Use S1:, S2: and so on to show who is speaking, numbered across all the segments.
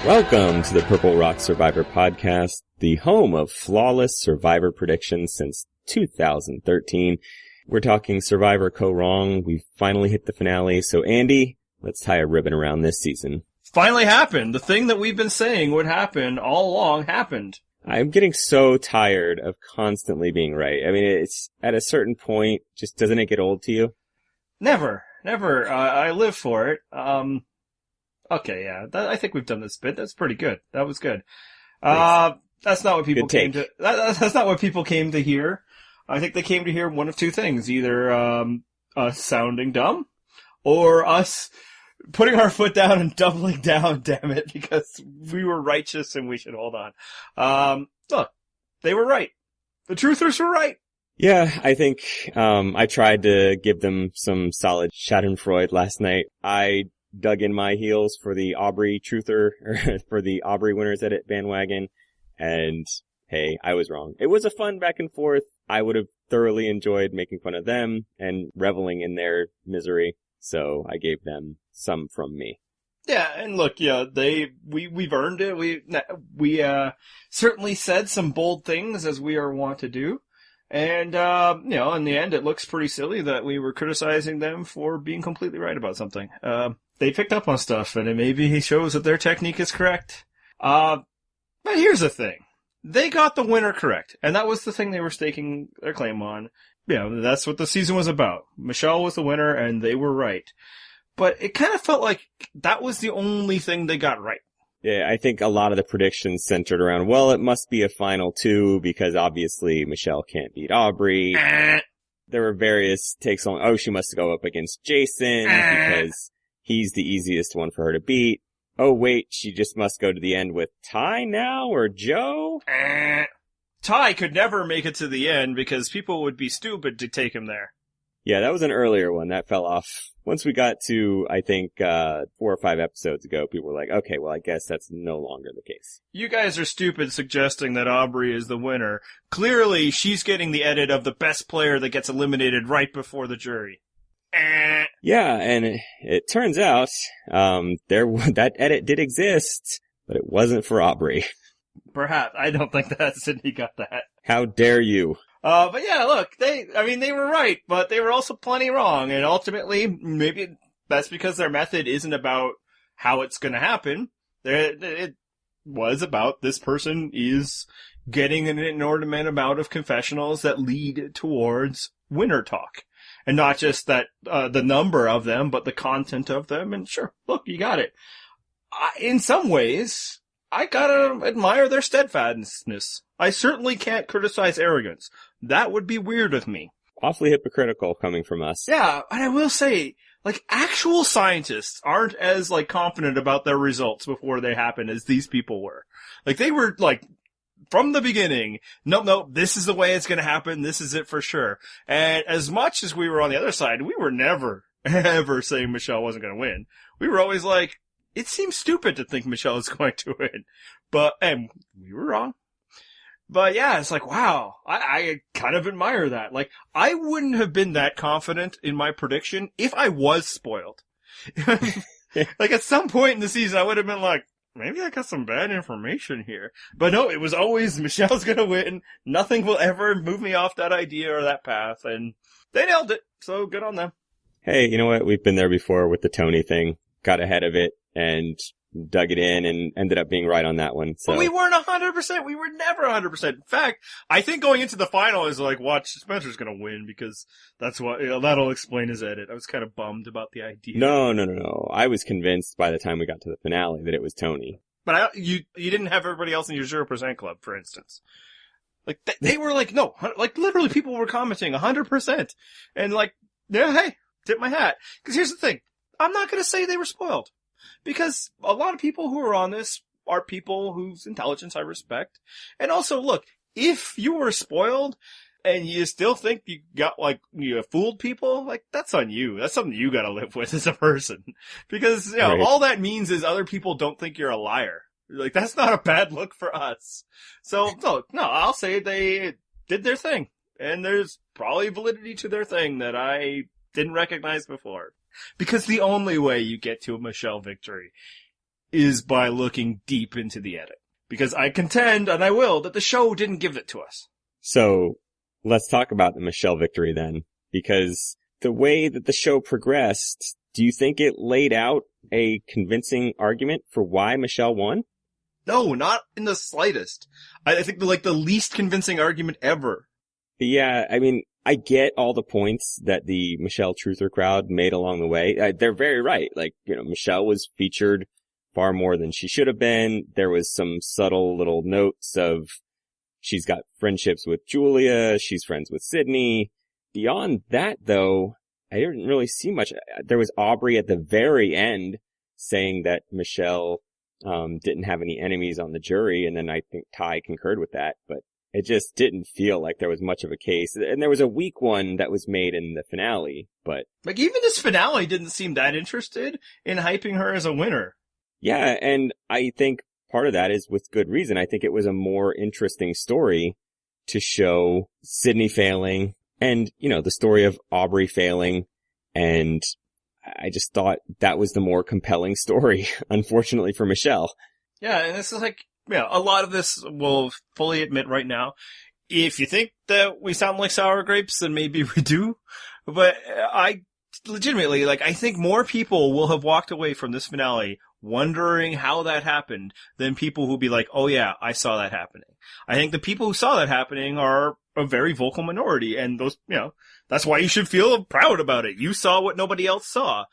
S1: Welcome to the Purple Rock Survivor Podcast, the home of flawless Survivor predictions since 2013. We're talking Survivor Kaoh Rong. We've finally hit the finale. So Andy, let's tie a ribbon around this season.
S2: Finally happened. The thing that we've been saying would happen all along happened.
S1: I'm getting so tired of constantly being right. I mean, it's at a certain point, just doesn't it get old to you?
S2: Never. I live for it. Okay, yeah. I think we've done this bit. That's pretty good. That was good. That's not what people came to. That's not what people came to hear. I think they came to hear one of two things: either us sounding dumb, or us putting our foot down and doubling down. Damn it, because we were righteous and we should hold on. Look, they were right. The truthers were right.
S1: Yeah, I think I tried to give them some solid Schadenfreude last night. I dug in my heels for the Aubrey truther, or for the Aubrey Winners Edit bandwagon, and hey, I was wrong. It was a fun back and forth. I would have thoroughly enjoyed making fun of them and reveling in their misery, so I gave them some from me.
S2: Yeah, and look, yeah, we've earned it. We certainly said some bold things, as we are wont to do. And, in the end, it looks pretty silly that we were criticizing them for being completely right about something. They picked up on stuff, and it maybe shows that their technique is correct. But here's the thing. They got the winner correct, and that was the thing they were staking their claim on. Yeah, that's what the season was about. Michelle was the winner, and they were right. But it kind of felt like that was the only thing they got right.
S1: Yeah, I think a lot of the predictions centered around, well, it must be a final two because obviously Michelle can't beat Aubrey. There were various takes on, she must go up against Jason because he's the easiest one for her to beat. Oh, wait, she just must go to the end with Ty now or Joe?
S2: Ty could never make it to the end because people would be stupid to take him there.
S1: Yeah, that was an earlier one. That fell off. Once we got to, I think, 4 or 5 episodes ago, people were like, okay, well, I guess that's no longer the case.
S2: You guys are stupid suggesting that Aubrey is the winner. Clearly, she's getting the edit of the best player that gets eliminated right before the jury.
S1: Yeah, and it turns out, that edit did exist, but it wasn't for Aubrey.
S2: Perhaps. I don't think that Sydney got that.
S1: How dare you?
S2: But yeah, look, they were right, but they were also plenty wrong, and ultimately, maybe that's because their method isn't about how it's gonna happen. It was about this person is getting an inordinate amount of confessionals that lead towards winner talk. And not just that, the number of them, but the content of them, and sure, look, you got it. In some ways, I gotta admire their steadfastness. I certainly can't criticize arrogance. That would be weird with me.
S1: Awfully hypocritical coming from us.
S2: Yeah, and I will say, actual scientists aren't as, confident about their results before they happen as these people were. They were, from the beginning, no, this is the way it's gonna happen, this is it for sure. And as much as we were on the other side, we were never, ever saying Michelle wasn't gonna win. We were always like, it seems stupid to think Michelle is going to win. And we were wrong. But yeah, it's wow, I kind of admire that. I wouldn't have been that confident in my prediction if I was spoiled. At some point in the season, I would have been maybe I got some bad information here. But no, it was always Michelle's gonna win. Nothing will ever move me off that idea or that path. And they nailed it. So good on them.
S1: Hey, you know what? We've been there before with the Tony thing. Got ahead of it and dug it in and ended up being right on that one. So.
S2: But we weren't 100%. We were never 100%. In fact, I think going into the final is watch, Spencer's gonna win because that's what, that'll explain his edit. I was kind of bummed about the idea.
S1: No. I was convinced by the time we got to the finale that it was Tony.
S2: But you didn't have everybody else in your 0% club, for instance. They were no, literally people were commenting 100%. And yeah, hey, tip my hat. Cause here's the thing. I'm not gonna say they were spoiled. Because a lot of people who are on this are people whose intelligence I respect. And also, look, if you were spoiled and you still think you got, you fooled people, that's on you. That's something you gotta live with as a person. Because,
S1: Right.
S2: All that means is other people don't think you're a liar. That's not a bad look for us. So, no, I'll say they did their thing. And there's probably validity to their thing that I didn't recognize before. Because the only way you get to a Michelle victory is by looking deep into the edit. Because I contend, and I will, that the show didn't give it to us.
S1: So let's talk about the Michelle victory then, because the way that the show progressed, do you think it laid out a convincing argument for why Michelle won?
S2: No, not in the slightest. I think the least convincing argument ever.
S1: Yeah, I mean, I get all the points that the Michelle Truther crowd made along the way. They're very right. Like, Michelle was featured far more than she should have been. There was some subtle little notes of she's got friendships with Julia, she's friends with Sydney. Beyond that, though, I didn't really see much. There was Aubrey at the very end saying that Michelle didn't have any enemies on the jury, and then I think Ty concurred with that, but it just didn't feel like there was much of a case. And there was a weak one that was made in the finale, but...
S2: Like, even this finale didn't seem that interested in hyping her as a winner.
S1: Yeah, and I think part of that is with good reason. I think it was a more interesting story to show Sydney failing and, the story of Aubrey failing. And I just thought that was the more compelling story, unfortunately for Michelle.
S2: Yeah, and this is a lot of this we'll fully admit right now. If you think that we sound like sour grapes, then maybe we do. But I legitimately, I think more people will have walked away from this finale wondering how that happened than people who'll be like, oh yeah, I saw that happening. I think the people who saw that happening are a very vocal minority, and those, that's why you should feel proud about it. You saw what nobody else saw.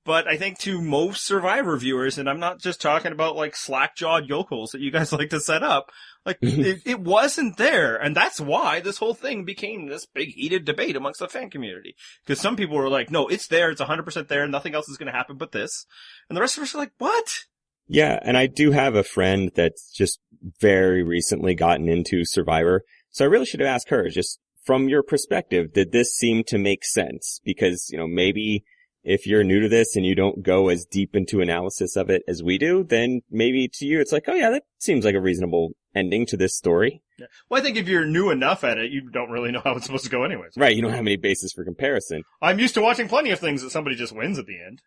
S2: But I think to most Survivor viewers, and I'm not just talking about slack-jawed yokels that you guys like to set up, it wasn't there. And that's why this whole thing became this big heated debate amongst the fan community. Because some people were like, no, it's there, it's 100% there, nothing else is going to happen but this. And the rest of us are like, what?
S1: Yeah, and I do have a friend that's just very recently gotten into Survivor. So I really should have asked her, just from your perspective, did this seem to make sense? Because, maybe if you're new to this and you don't go as deep into analysis of it as we do, then maybe to you it's like, oh yeah, that seems like a reasonable ending to this story.
S2: Yeah. Well, I think if you're new enough at it, you don't really know how it's supposed to go anyways.
S1: Right, you don't have any basis for comparison.
S2: I'm used to watching plenty of things that somebody just wins at the end.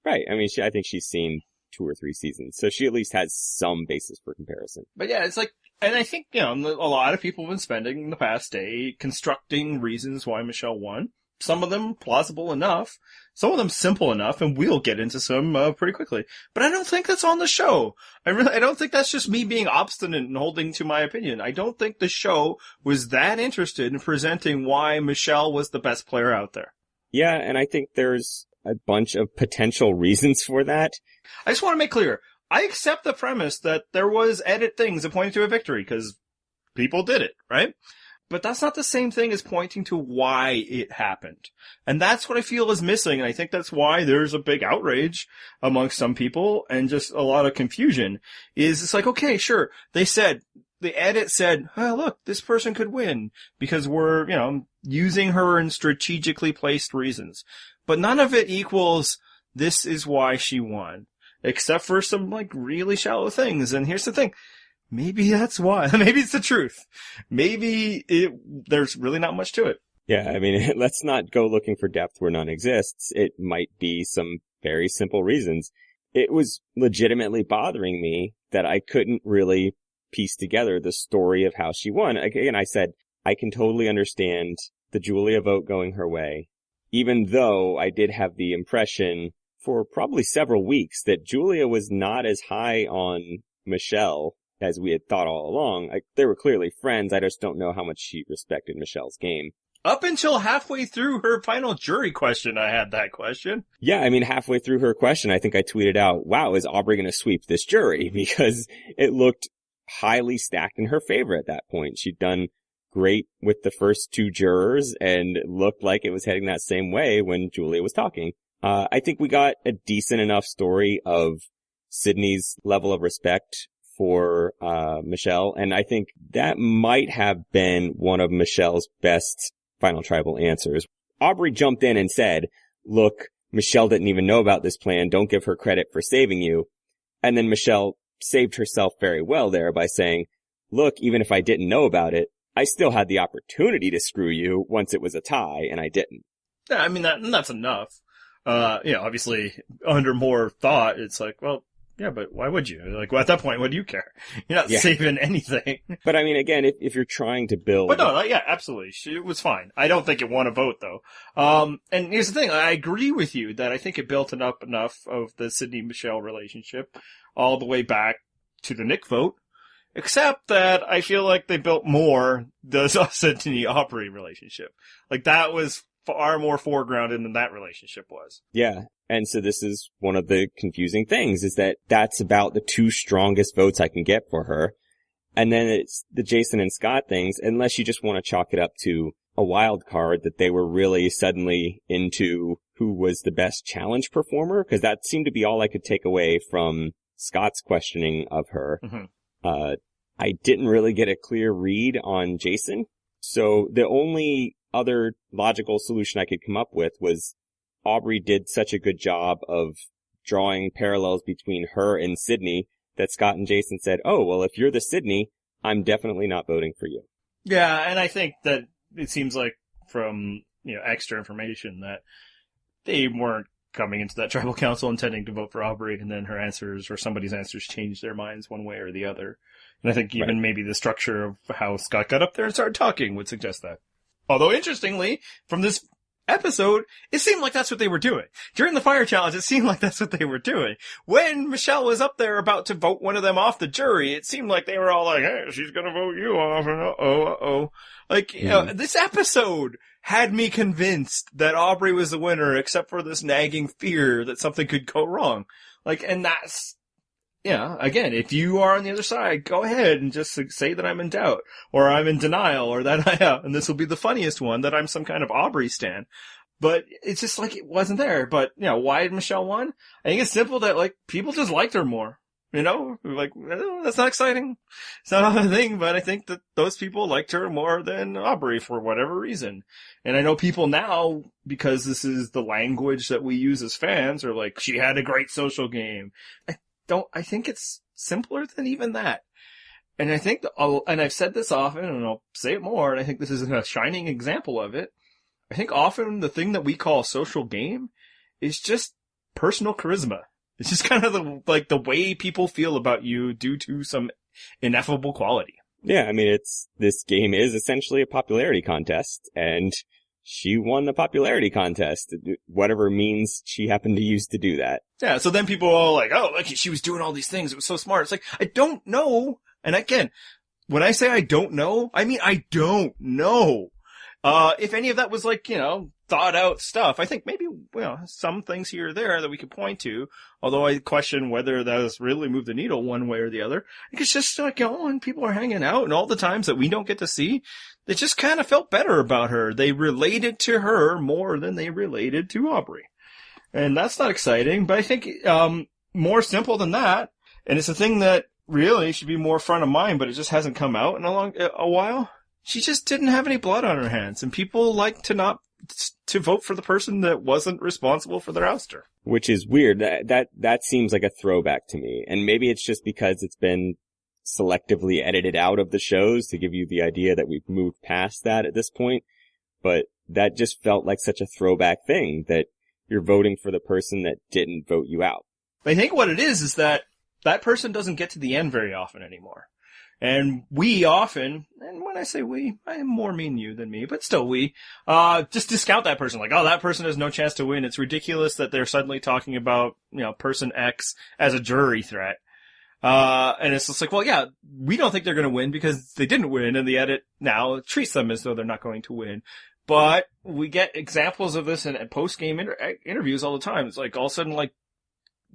S1: Right, I mean, I think she's seen 2 or 3 seasons, so she at least has some basis for comparison.
S2: But yeah, it's and I think, a lot of people have been spending the past day constructing reasons why Michelle won. Some of them plausible enough, some of them simple enough, and we'll get into some pretty quickly. But I don't think that's on the show. I don't think that's just me being obstinate and holding to my opinion. I don't think the show was that interested in presenting why Michelle was the best player out there.
S1: Yeah, and I think there's a bunch of potential reasons for that.
S2: I just want to make clear, I accept the premise that there was edit things that pointed to a victory, because people did it, right? But that's not the same thing as pointing to why it happened. And that's what I feel is missing, and I think that's why there's a big outrage amongst some people and just a lot of confusion. Is it's okay, sure, they said, the edit said, oh, look, this person could win because we're, using her in strategically placed reasons. But none of it equals this is why she won. Except for some, really shallow things. And here's the thing. Maybe that's why. Maybe it's the truth. Maybe there's really not much to it.
S1: Yeah, I mean, let's not go looking for depth where none exists. It might be some very simple reasons. It was legitimately bothering me that I couldn't really piece together the story of how she won. Again, I said, I can totally understand the Julia vote going her way, even though I did have the impression for probably several weeks that Julia was not as high on Michelle as we had thought all along. They were clearly friends. I just don't know how much she respected Michelle's game.
S2: Up until halfway through her final jury question, I had that question.
S1: Yeah, I mean, halfway through her question, I think I tweeted out, wow, is Aubrey going to sweep this jury? Because it looked highly stacked in her favor at that point. She'd done great with the first 2 jurors and it looked like it was heading that same way when Julia was talking. I think we got a decent enough story of Sydney's level of respect for Michelle, and I think that might have been one of Michelle's best final tribal answers. Aubrey jumped in and said, look, Michelle didn't even know about this plan, don't give her credit for saving you. And then Michelle saved herself very well there by saying, look, even if I didn't know about it, I still had the opportunity to screw you once it was a tie, and I didn't.
S2: Yeah, I mean, that's enough. Obviously, under more thought, it's well, Yeah, but why would you? Like, well, at that point, what do you care? You're not
S1: Yeah.
S2: saving anything.
S1: But I mean, again, if you're trying to build...
S2: But no, yeah, absolutely. It was fine. I don't think it won a vote, though. And here's the thing. I agree with you that I think it built up enough of the Sydney-Michelle relationship all the way back to the Nick vote. Except that I feel like they built more the Sydney-Aubrey relationship. Like, that was far more foregrounded than that relationship was.
S1: Yeah. And so this is one of the confusing things, is that that's about the two strongest votes I can get for her. And then it's the Jason and Scott things, unless you just want to chalk it up to a wild card that they were really suddenly into who was the best challenge performer, because that seemed to be all I could take away from Scott's questioning of her.
S2: Mm-hmm.
S1: I didn't really get a clear read on Jason. So the only other logical solution I could come up with was Aubrey did such a good job of drawing parallels between her and Sydney that Scott and Jason said, oh, well, if you're the Sydney, I'm definitely not voting for you.
S2: Yeah, and I think that it seems like from, extra information that they weren't coming into that tribal council intending to vote for Aubrey, and then her answers or somebody's answers changed their minds one way or the other. And I think even maybe the structure of how Scott got up there and started talking would suggest that. Although, interestingly, from this episode, it seemed like that's what they were doing. During the fire challenge, it seemed like that's what they were doing. When Michelle was up there about to vote one of them off the jury, it seemed like they were all like, hey, she's gonna vote you off, and uh-oh. Like, this episode had me convinced that Aubrey was the winner, except for this nagging fear that something could go wrong. Like, and that's, again, if you are on the other side, go ahead and just say that I'm in doubt, or I'm in denial, or that and this will be the funniest one, that I'm some kind of Aubrey stan. But it's just like it wasn't there. But, why did Michelle win? I think it's simple that, like, people just liked her more. Like, that's not exciting. It's not a thing, but I think that those people liked her more than Aubrey for whatever reason. And I know people now, because this is the language that we use as fans, are like, she had a great social game. I think it's simpler than even that. And I think, and I've said this often, and I'll say it more, and I think this is a shining example of it. I think often the thing that we call social game is just personal charisma. It's just kind of the way people feel about you due to some ineffable quality.
S1: Yeah, I mean, this game is essentially a popularity contest, and she won the popularity contest, whatever means she happened to use to do that.
S2: Yeah, so then people are all like, oh, like she was doing all these things. It was so smart. It's like, I don't know. And again, when I say I don't know, I mean I don't know. If any of that was like, thought out stuff, I think maybe, some things here or there that we could point to, although I question whether that has really moved the needle one way or the other. I think it's just like, when people are hanging out and all the times that we don't get to see, they just kind of felt better about her. They related to her more than they related to Aubrey. And that's not exciting, but I think, more simple than that, and it's a thing that really should be more front of mind, but it just hasn't come out in a while. She just didn't have any blood on her hands, and people like to vote for the person that wasn't responsible for their ouster.
S1: Which is weird. That seems like a throwback to me. And maybe it's just because it's been selectively edited out of the shows to give you the idea that we've moved past that at this point. But that just felt like such a throwback thing, that you're voting for the person that didn't vote you out.
S2: I think what it is that person doesn't get to the end very often anymore. And we often, and when I say we, I am more mean you than me, but still we, just discount that person. Like, oh, that person has no chance to win. It's ridiculous that they're suddenly talking about, person X as a jury threat. And it's just like, well, yeah, we don't think they're going to win because they didn't win, and the edit now treats them as though they're not going to win. But we get examples of this in post-game interviews all the time. It's like all of a sudden, like,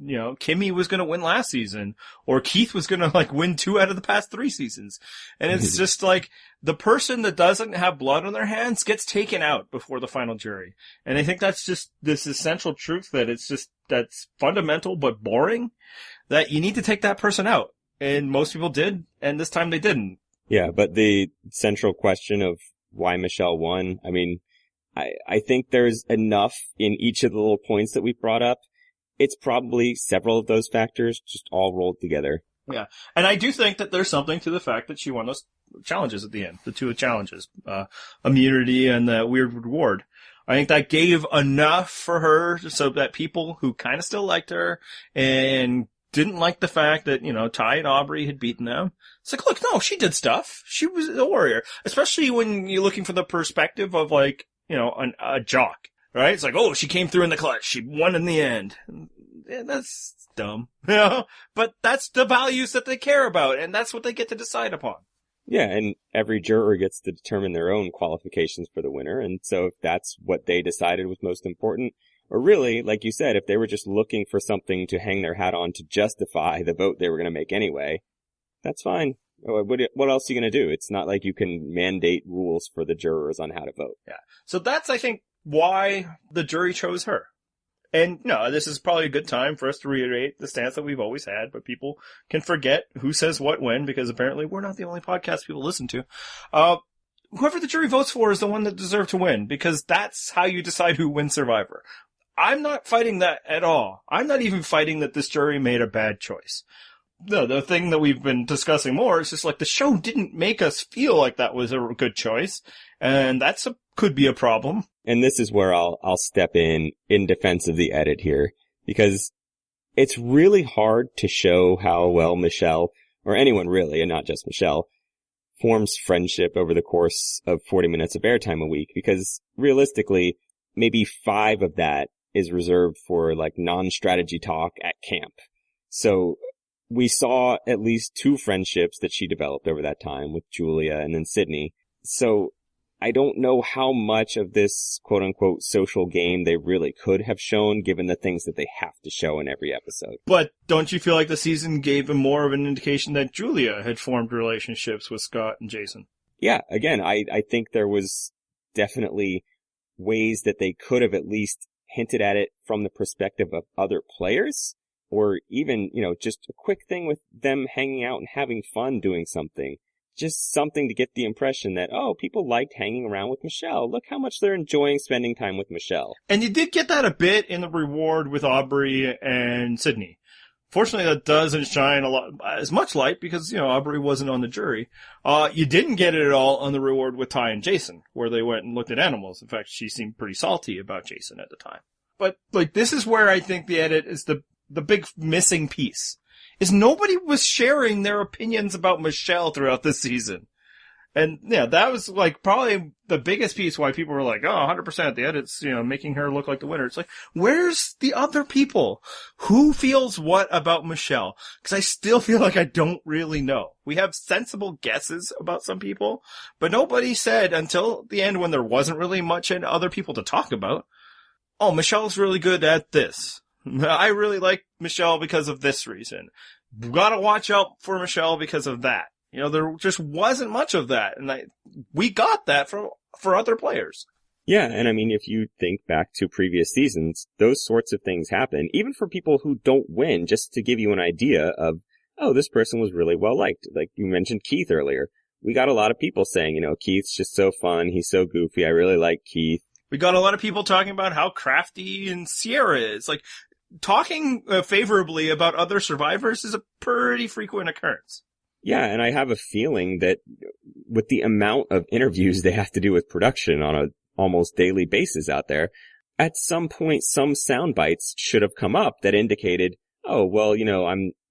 S2: Kimmy was going to win last season, or Keith was going to win 2 out of the past 3 seasons. And it's just like the person that doesn't have blood on their hands gets taken out before the final jury. And I think that's just this essential truth that that's fundamental but boring, that you need to take that person out. And most people did, and this time they didn't.
S1: Yeah, but the central question of why Michelle won, I mean, I think there's enough in each of the little points that we brought up. It's probably several of those factors just all rolled together.
S2: Yeah. And I do think that there's something to the fact that she won those challenges at the end, the 2 challenges, immunity and the weird reward. I think that gave enough for her so that people who kind of still liked her and didn't like the fact that, Ty and Aubrey had beaten them. It's like, look, no, she did stuff. She was a warrior. Especially when you're looking from the perspective of like, a jock, right? It's like, oh, she came through in the clutch. She won in the end. Yeah, that's dumb, but that's the values that they care about, and that's what they get to decide upon.
S1: Yeah, and every juror gets to determine their own qualifications for the winner, and so if that's what they decided was most important, or really, like you said, if they were just looking for something to hang their hat on to justify the vote they were going to make anyway, that's fine. What else are you going to do? It's not like you can mandate rules for the jurors on how to vote.
S2: Yeah. So that's, I think, why the jury chose her. And no, this is probably a good time for us to reiterate the stance that we've always had, but people can forget who says what when, because apparently we're not the only podcast people listen to. Whoever the jury votes for is the one that deserves to win, because that's how you decide who wins Survivor. I'm not fighting that at all. I'm not even fighting that this jury made a bad choice. The thing that we've been discussing more is just like the show didn't make us feel like that was a good choice, and could be a problem.
S1: And this is where I'll step in defense of the edit here, because it's really hard to show how well Michelle, or anyone really, and not just Michelle, forms friendship over the course of 40 minutes of airtime a week, because realistically, maybe 5 of that is reserved for like non-strategy talk at camp. So we saw at least 2 friendships that she developed over that time with Julia and then Sydney. So I don't know how much of this quote-unquote social game they really could have shown, given the things that they have to show in every episode.
S2: But don't you feel like the season gave them more of an indication that Julia had formed relationships with Scott and Jason?
S1: Yeah, again, I think there was definitely ways that they could have at least hinted at it from the perspective of other players, or even, just a quick thing with them hanging out and having fun doing something. Just something to get the impression that, oh, people liked hanging around with Michelle. Look how much they're enjoying spending time with Michelle.
S2: And you did get that a bit in the reward with Aubrey and Sydney. Fortunately, that doesn't shine as much light because, Aubrey wasn't on the jury. You didn't get it at all on the reward with Ty and Jason, where they went and looked at animals. In fact, she seemed pretty salty about Jason at the time. But, this is where I think the edit is the big missing piece. Is nobody was sharing their opinions about Michelle throughout this season. And, that was, probably the biggest piece why people were like, oh, 100% the edit's, making her look like the winner. It's like, where's the other people? Who feels what about Michelle? Because I still feel like I don't really know. We have sensible guesses about some people, but nobody said until the end when there wasn't really much in other people to talk about, oh, Michelle's really good at this. I really like Michelle because of this reason. Gotta watch out for Michelle because of that. There just wasn't much of that. And we got that for other players.
S1: Yeah, and I mean, if you think back to previous seasons, those sorts of things happen, even for people who don't win, just to give you an idea of, oh, this person was really well liked. Like you mentioned Keith earlier. We got a lot of people saying, Keith's just so fun. He's so goofy. I really like Keith.
S2: We got a lot of people talking about how crafty and Sierra is. Talking favorably about other survivors is a pretty frequent occurrence.
S1: Yeah, and I have a feeling that with the amount of interviews they have to do with production on a almost daily basis out there, at some point some sound bites should have come up that indicated, oh, well,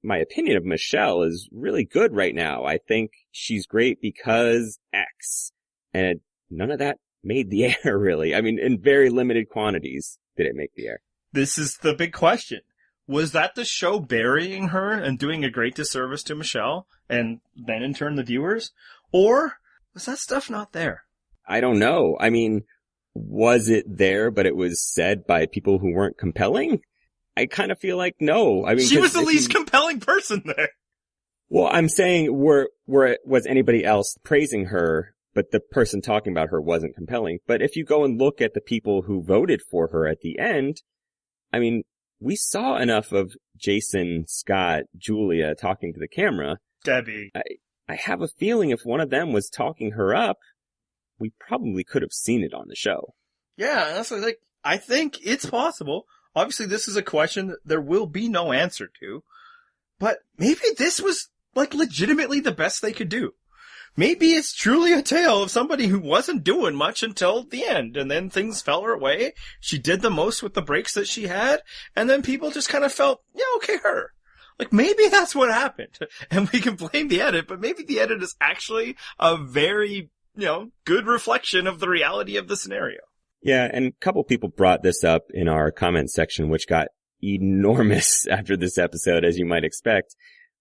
S1: my opinion of Michelle is really good right now. I think she's great because X. And none of that made the air, really. I mean, in very limited quantities did it make the air.
S2: This is the big question. Was that the show burying her and doing a great disservice to Michelle, and then in turn the viewers? Or was that stuff not there?
S1: I don't know. I mean, was it there, but it was said by people who weren't compelling? I kind of feel like no. I mean,
S2: she was the least compelling person there.
S1: Well, I'm saying was anybody else praising her, but the person talking about her wasn't compelling. But if you go and look at the people who voted for her at the end, I mean, we saw enough of Jason, Scott, Julia talking to the camera.
S2: Debbie.
S1: I have a feeling if one of them was talking her up, we probably could have seen it on the show.
S2: Yeah, that's I think it's possible. Obviously, this is a question that there will be no answer to. But maybe this was, legitimately the best they could do. Maybe it's truly a tale of somebody who wasn't doing much until the end, and then things fell her way. She did the most with the breaks that she had, and then people just kind of felt, yeah, okay, her. Like, maybe that's what happened. And we can blame the edit, but maybe the edit is actually a very, good reflection of the reality of the scenario.
S1: Yeah, and a couple people brought this up in our comment section, which got enormous after this episode, as you might expect.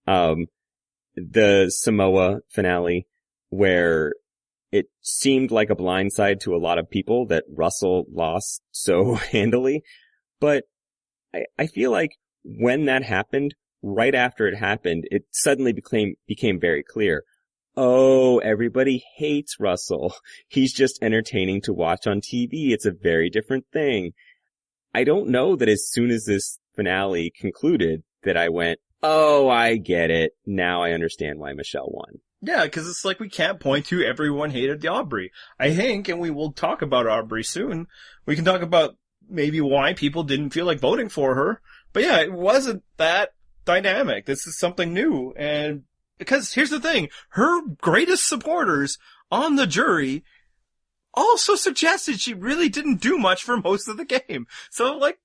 S1: The Samoa finale, where it seemed like a blindside to a lot of people that Russell lost so handily. But I feel like when that happened, right after it happened, it suddenly became very clear. Oh, everybody hates Russell. He's just entertaining to watch on TV. It's a very different thing. I don't know that as soon as this finale concluded that I went, oh, I get it. Now I understand why Michelle won.
S2: Yeah, because it's like we can't point to everyone hated the Aubrey. I think, and we will talk about Aubrey soon, we can talk about maybe why people didn't feel like voting for her. But yeah, it wasn't that dynamic. This is something new. And because here's the thing, her greatest supporters on the jury also suggested she really didn't do much for most of the game. So, like,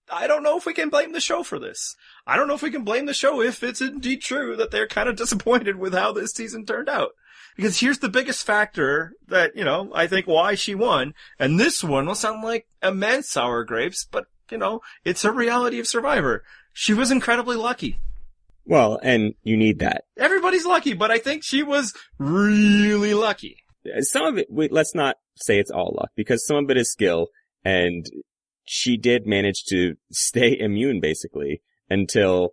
S2: I don't know if we can blame the show for this. I don't know if we can blame the show if it's indeed true that they're kind of disappointed with how this season turned out. Because here's the biggest factor that, I think why she won. And this one will sound like immense sour grapes, but, it's a reality of Survivor. She was incredibly lucky.
S1: Well, and you need that.
S2: Everybody's lucky, but I think she was really lucky.
S1: Some of it, let's not say it's all luck, because some of it is skill, and she did manage to stay immune, basically, until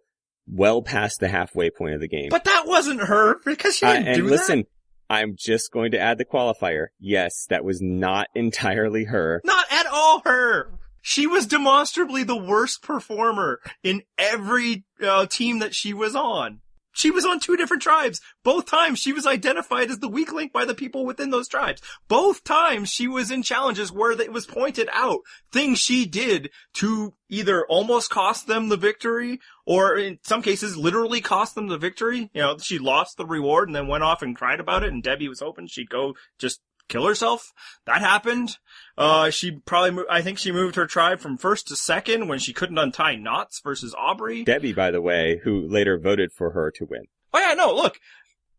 S1: well past the halfway point of the game.
S2: But that wasn't her, because she didn't do that. And
S1: listen, I'm just going to add the qualifier. Yes, that was not entirely her.
S2: Not at all her! She was demonstrably the worst performer in every team that she was on. She was on 2 different tribes. Both times she was identified as the weak link by the people within those tribes. Both times she was in challenges where it was pointed out things she did to either almost cost them the victory or in some cases literally cost them the victory. She lost the reward and then went off and cried about it, and Debbie was hoping she'd go just kill herself. That happened. I think she moved her tribe from first to second when she couldn't untie knots versus Aubrey.
S1: Debbie, by the way, who later voted for her to win.
S2: Oh yeah, no, look,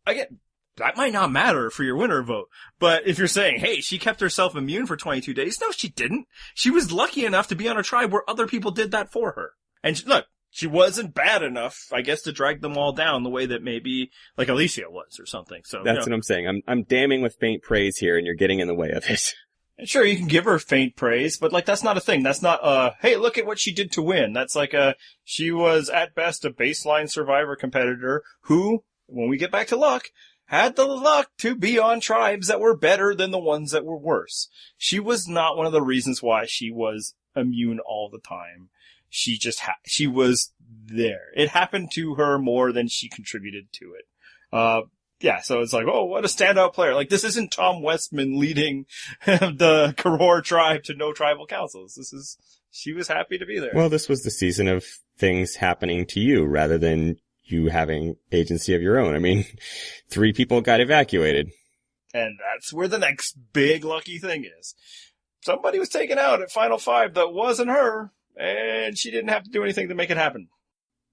S2: that might not matter for your winner vote, but if you're saying, hey, she kept herself immune for 22 days, no, she didn't. She was lucky enough to be on a tribe where other people did that for her. And look, she wasn't bad enough, I guess, to drag them all down the way that maybe, like, Alicia was or something. So
S1: that's what I'm saying. I'm damning with faint praise here, and you're getting in the way of it.
S2: And sure, you can give her faint praise, but, like, that's not a thing. That's not, hey, look at what she did to win. That's like she was, at best, a baseline Survivor competitor who, when we get back to luck, had the luck to be on tribes that were better than the ones that were worse. She was not one of the reasons why she was immune all the time. She just she was there. It happened to her more than she contributed to it. Yeah, so it's like, oh, what a standout player. Like, this isn't Tom Westman leading the Kaoh tribe to no tribal councils. She was happy to be there.
S1: Well, this was the season of things happening to you rather than you having agency of your own. I mean, 3 people got evacuated.
S2: And that's where the next big lucky thing is. Somebody was taken out at Final 5 that wasn't her. And she didn't have to do anything to make it happen.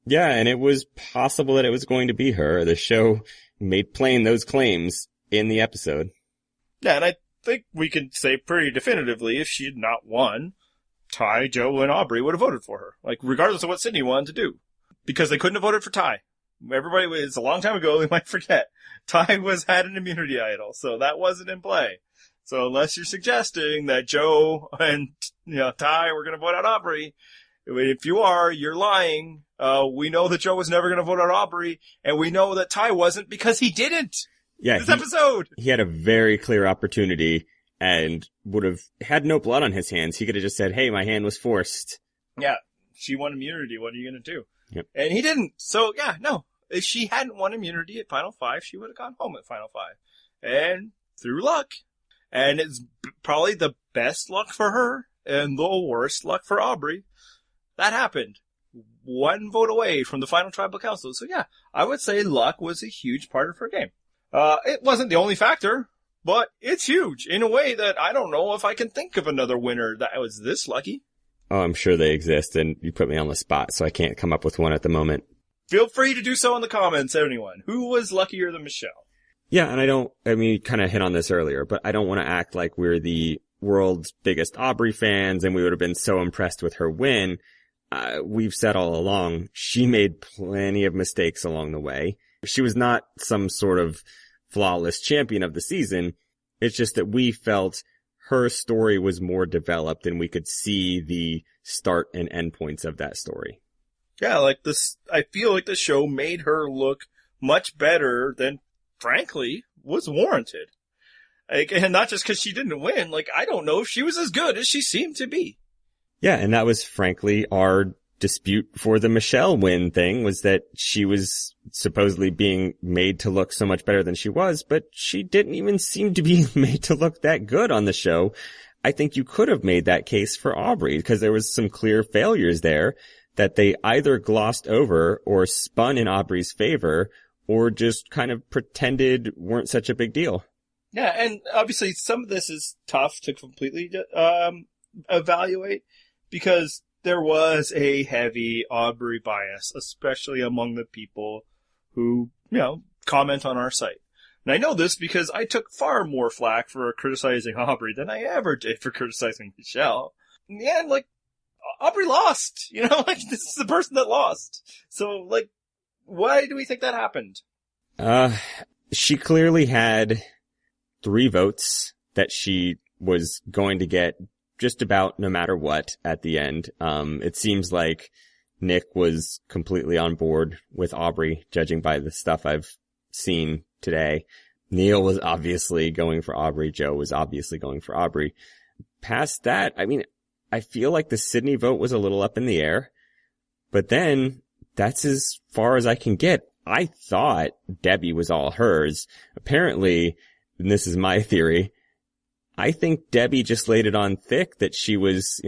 S1: Yeah, and it was possible that it was going to be her. The show made plain those claims in the episode.
S2: Yeah, and I think we can say pretty definitively if she had not won, Ty, Joe, and Aubrey would have voted for her. Like, regardless of what Sydney wanted to do. Because they couldn't have voted for Ty. Everybody, it's a long time ago, we might forget. Ty had an immunity idol, so that wasn't in play. So unless you're suggesting that Joe and, Ty were going to vote out Aubrey, if you are, you're lying. We know that Joe was never going to vote out Aubrey, and we know that Ty wasn't because he didn't.
S1: Yeah.
S2: This episode.
S1: He had a very clear opportunity and would have had no blood on his hands. He could have just said, hey, my hand was forced.
S2: Yeah. She won immunity. What are you going to do?
S1: Yep.
S2: And he didn't. So yeah, no. If she hadn't won immunity at Final 5, she would have gone home at Final 5. And through luck. And it's probably the best luck for her and the worst luck for Aubrey. That happened. 1 vote away from the final tribal council. So yeah, I would say luck was a huge part of her game. It wasn't the only factor, but it's huge in a way that I don't know if I can think of another winner that was this lucky.
S1: Oh, I'm sure they exist, and you put me on the spot, so I can't come up with one at the moment.
S2: Feel free to do so in the comments, anyone. Who was luckier than Michelle?
S1: Yeah, and kind of hit on this earlier, but I don't want to act like we're the world's biggest Aubrey fans and we would have been so impressed with her win. We've said all along, she made plenty of mistakes along the way. She was not some sort of flawless champion of the season. It's just that we felt her story was more developed and we could see the start and end points of that story.
S2: Yeah, like this, I feel like the show made her look much better than, frankly, was warranted. Like, and not just because she didn't win. Like, I don't know if she was as good as she seemed to be.
S1: Yeah, and that was frankly our dispute for the Michelle win thing, was that she was supposedly being made to look so much better than she was, but she didn't even seem to be made to look that good on the show. I think you could have made that case for Aubrey because there was some clear failures there that they either glossed over or spun in Aubrey's favor or just kind of pretended weren't such a big deal.
S2: Yeah, and obviously some of this is tough to completely evaluate because there was a heavy Aubrey bias, especially among the people who, comment on our site. And I know this because I took far more flack for criticizing Aubrey than I ever did for criticizing Michelle. In the end, Aubrey lost, this is the person that lost. So, why do we think that happened?
S1: She clearly had 3 votes that she was going to get just about no matter what at the end. It seems like Nick was completely on board with Aubrey, judging by the stuff I've seen today. Neil was obviously going for Aubrey. Joe was obviously going for Aubrey. Past that, I feel like the Sydney vote was a little up in the air, but then that's as far as I can get. I thought Debbie was all hers. Apparently, and this is my theory, I think Debbie just laid it on thick that she was,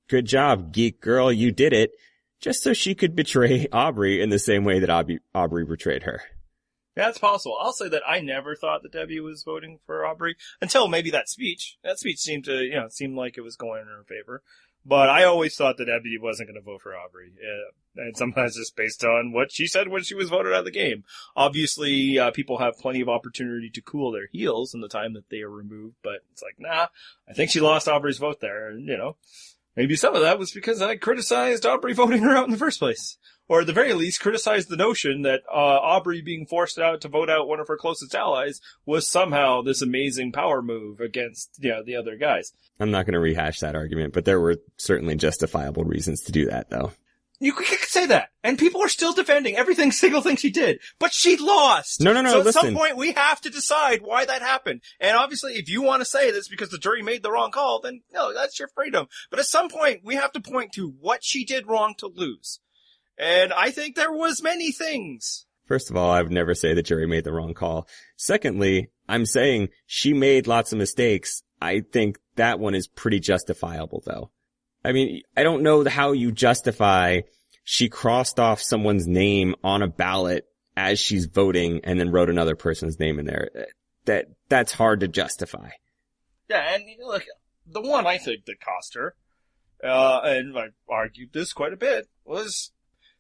S1: good job, geek girl, you did it, just so she could betray Aubrey in the same way that Aubrey betrayed her.
S2: Yeah, it's possible. I'll say that I never thought that Debbie was voting for Aubrey until maybe that speech. That speech seemed to, seemed like it was going in her favor. But I always thought that Debbie wasn't going to vote for Aubrey. And sometimes just based on what she said when she was voted out of the game. Obviously, people have plenty of opportunity to cool their heels in the time that they are removed. But it's like, nah, I think she lost Aubrey's vote there. And, maybe some of that was because I criticized Aubrey voting her out in the first place. Or at the very least, criticized the notion that Aubrey being forced out to vote out one of her closest allies was somehow this amazing power move against the other guys.
S1: I'm not going to rehash that argument, but there were certainly justifiable reasons to do that, though.
S2: You could say that, and people are still defending every single thing she did, but she lost.
S1: No,
S2: so at
S1: listen.
S2: some point, we have to decide why that happened. And obviously, if you want to say this because the jury made the wrong call, then no, that's your freedom. But at some point, we have to point to what she did wrong to lose. And I think there was many things.
S1: First of all, I would never say the jury made the wrong call. Secondly, I'm saying she made lots of mistakes. I think that one is pretty justifiable, though. I don't know how you justify she crossed off someone's name on a ballot as she's voting and then wrote another person's name in there. That's hard to justify.
S2: Yeah, and the one I think that cost her, and I argued this quite a bit, was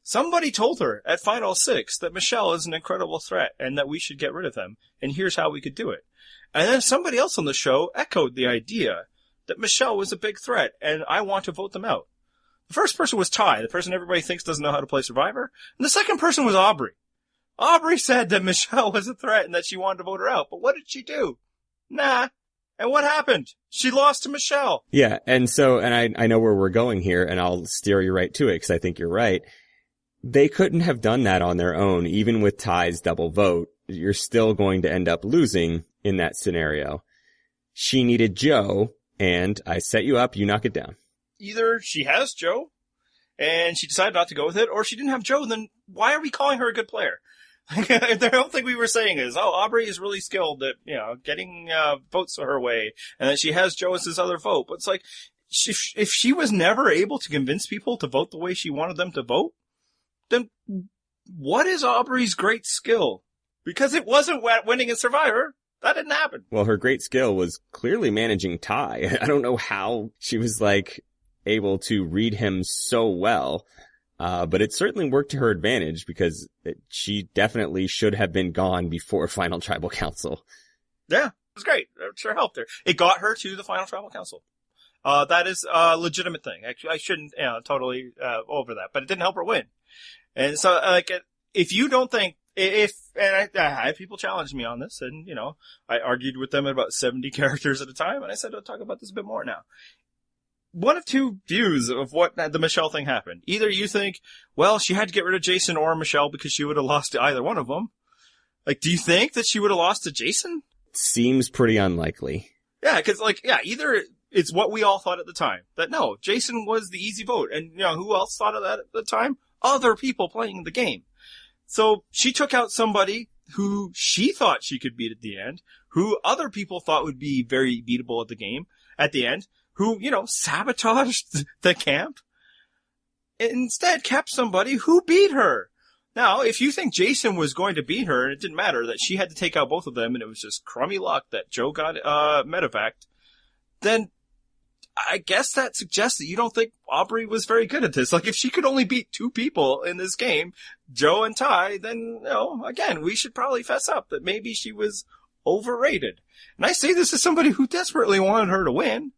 S2: somebody told her at Final 6 that Michelle is an incredible threat and that we should get rid of them, and here's how we could do it. And then somebody else on the show echoed the idea that Michelle was a big threat, and I want to vote them out. The first person was Ty, the person everybody thinks doesn't know how to play Survivor, and the second person was Aubrey. Aubrey said that Michelle was a threat and that she wanted to vote her out, but what did she do? Nah. And what happened? She lost to Michelle.
S1: Yeah, and I know where we're going here, and I'll steer you right to it, because I think you're right. They couldn't have done that on their own. Even with Ty's double vote, you're still going to end up losing in that scenario. She needed Joe, and I set you up, you knock it down.
S2: Either she has Joe, and she decided not to go with it, or she didn't have Joe, then why are we calling her a good player? The whole thing we were saying is, Aubrey is really skilled at, getting votes her way, and that she has Joe as his other vote. But it's like, if she was never able to convince people to vote the way she wanted them to vote, then what is Aubrey's great skill? Because it wasn't winning in Survivor. That didn't happen.
S1: Well, her great skill was clearly managing Ty. I don't know how she was able to read him so well. But it certainly worked to her advantage because she definitely should have been gone before Final Tribal Council.
S2: Yeah, it was great. It sure helped her. It got her to the Final Tribal Council. That is a legitimate thing. Actually, I shouldn't, totally, over that, but it didn't help her win. And so, if you don't think, and I had people challenge me on this, and, I argued with them at about 70 characters at a time, and I said, I'll talk about this a bit more now. One of two views of what the Michelle thing happened. Either you think, well, she had to get rid of Jason or Michelle because she would have lost to either one of them. Like, do you think that she would have lost to Jason?
S1: Seems pretty unlikely.
S2: Yeah, cause either it's what we all thought at the time. That no, Jason was the easy vote. And, who else thought of that at the time? Other people playing the game. So she took out somebody who she thought she could beat at the end, who other people thought would be very beatable at the end, who, sabotaged the camp, instead kept somebody who beat her. Now, if you think Jason was going to beat her, and it didn't matter that she had to take out both of them, and it was just crummy luck that Joe got medevaced, then I guess that suggests that you don't think Aubrey was very good at this. Like, if she could only beat two people in this game, Joe and Ty, then, again, we should probably fess up that maybe she was overrated. And I say this as somebody who desperately wanted her to win.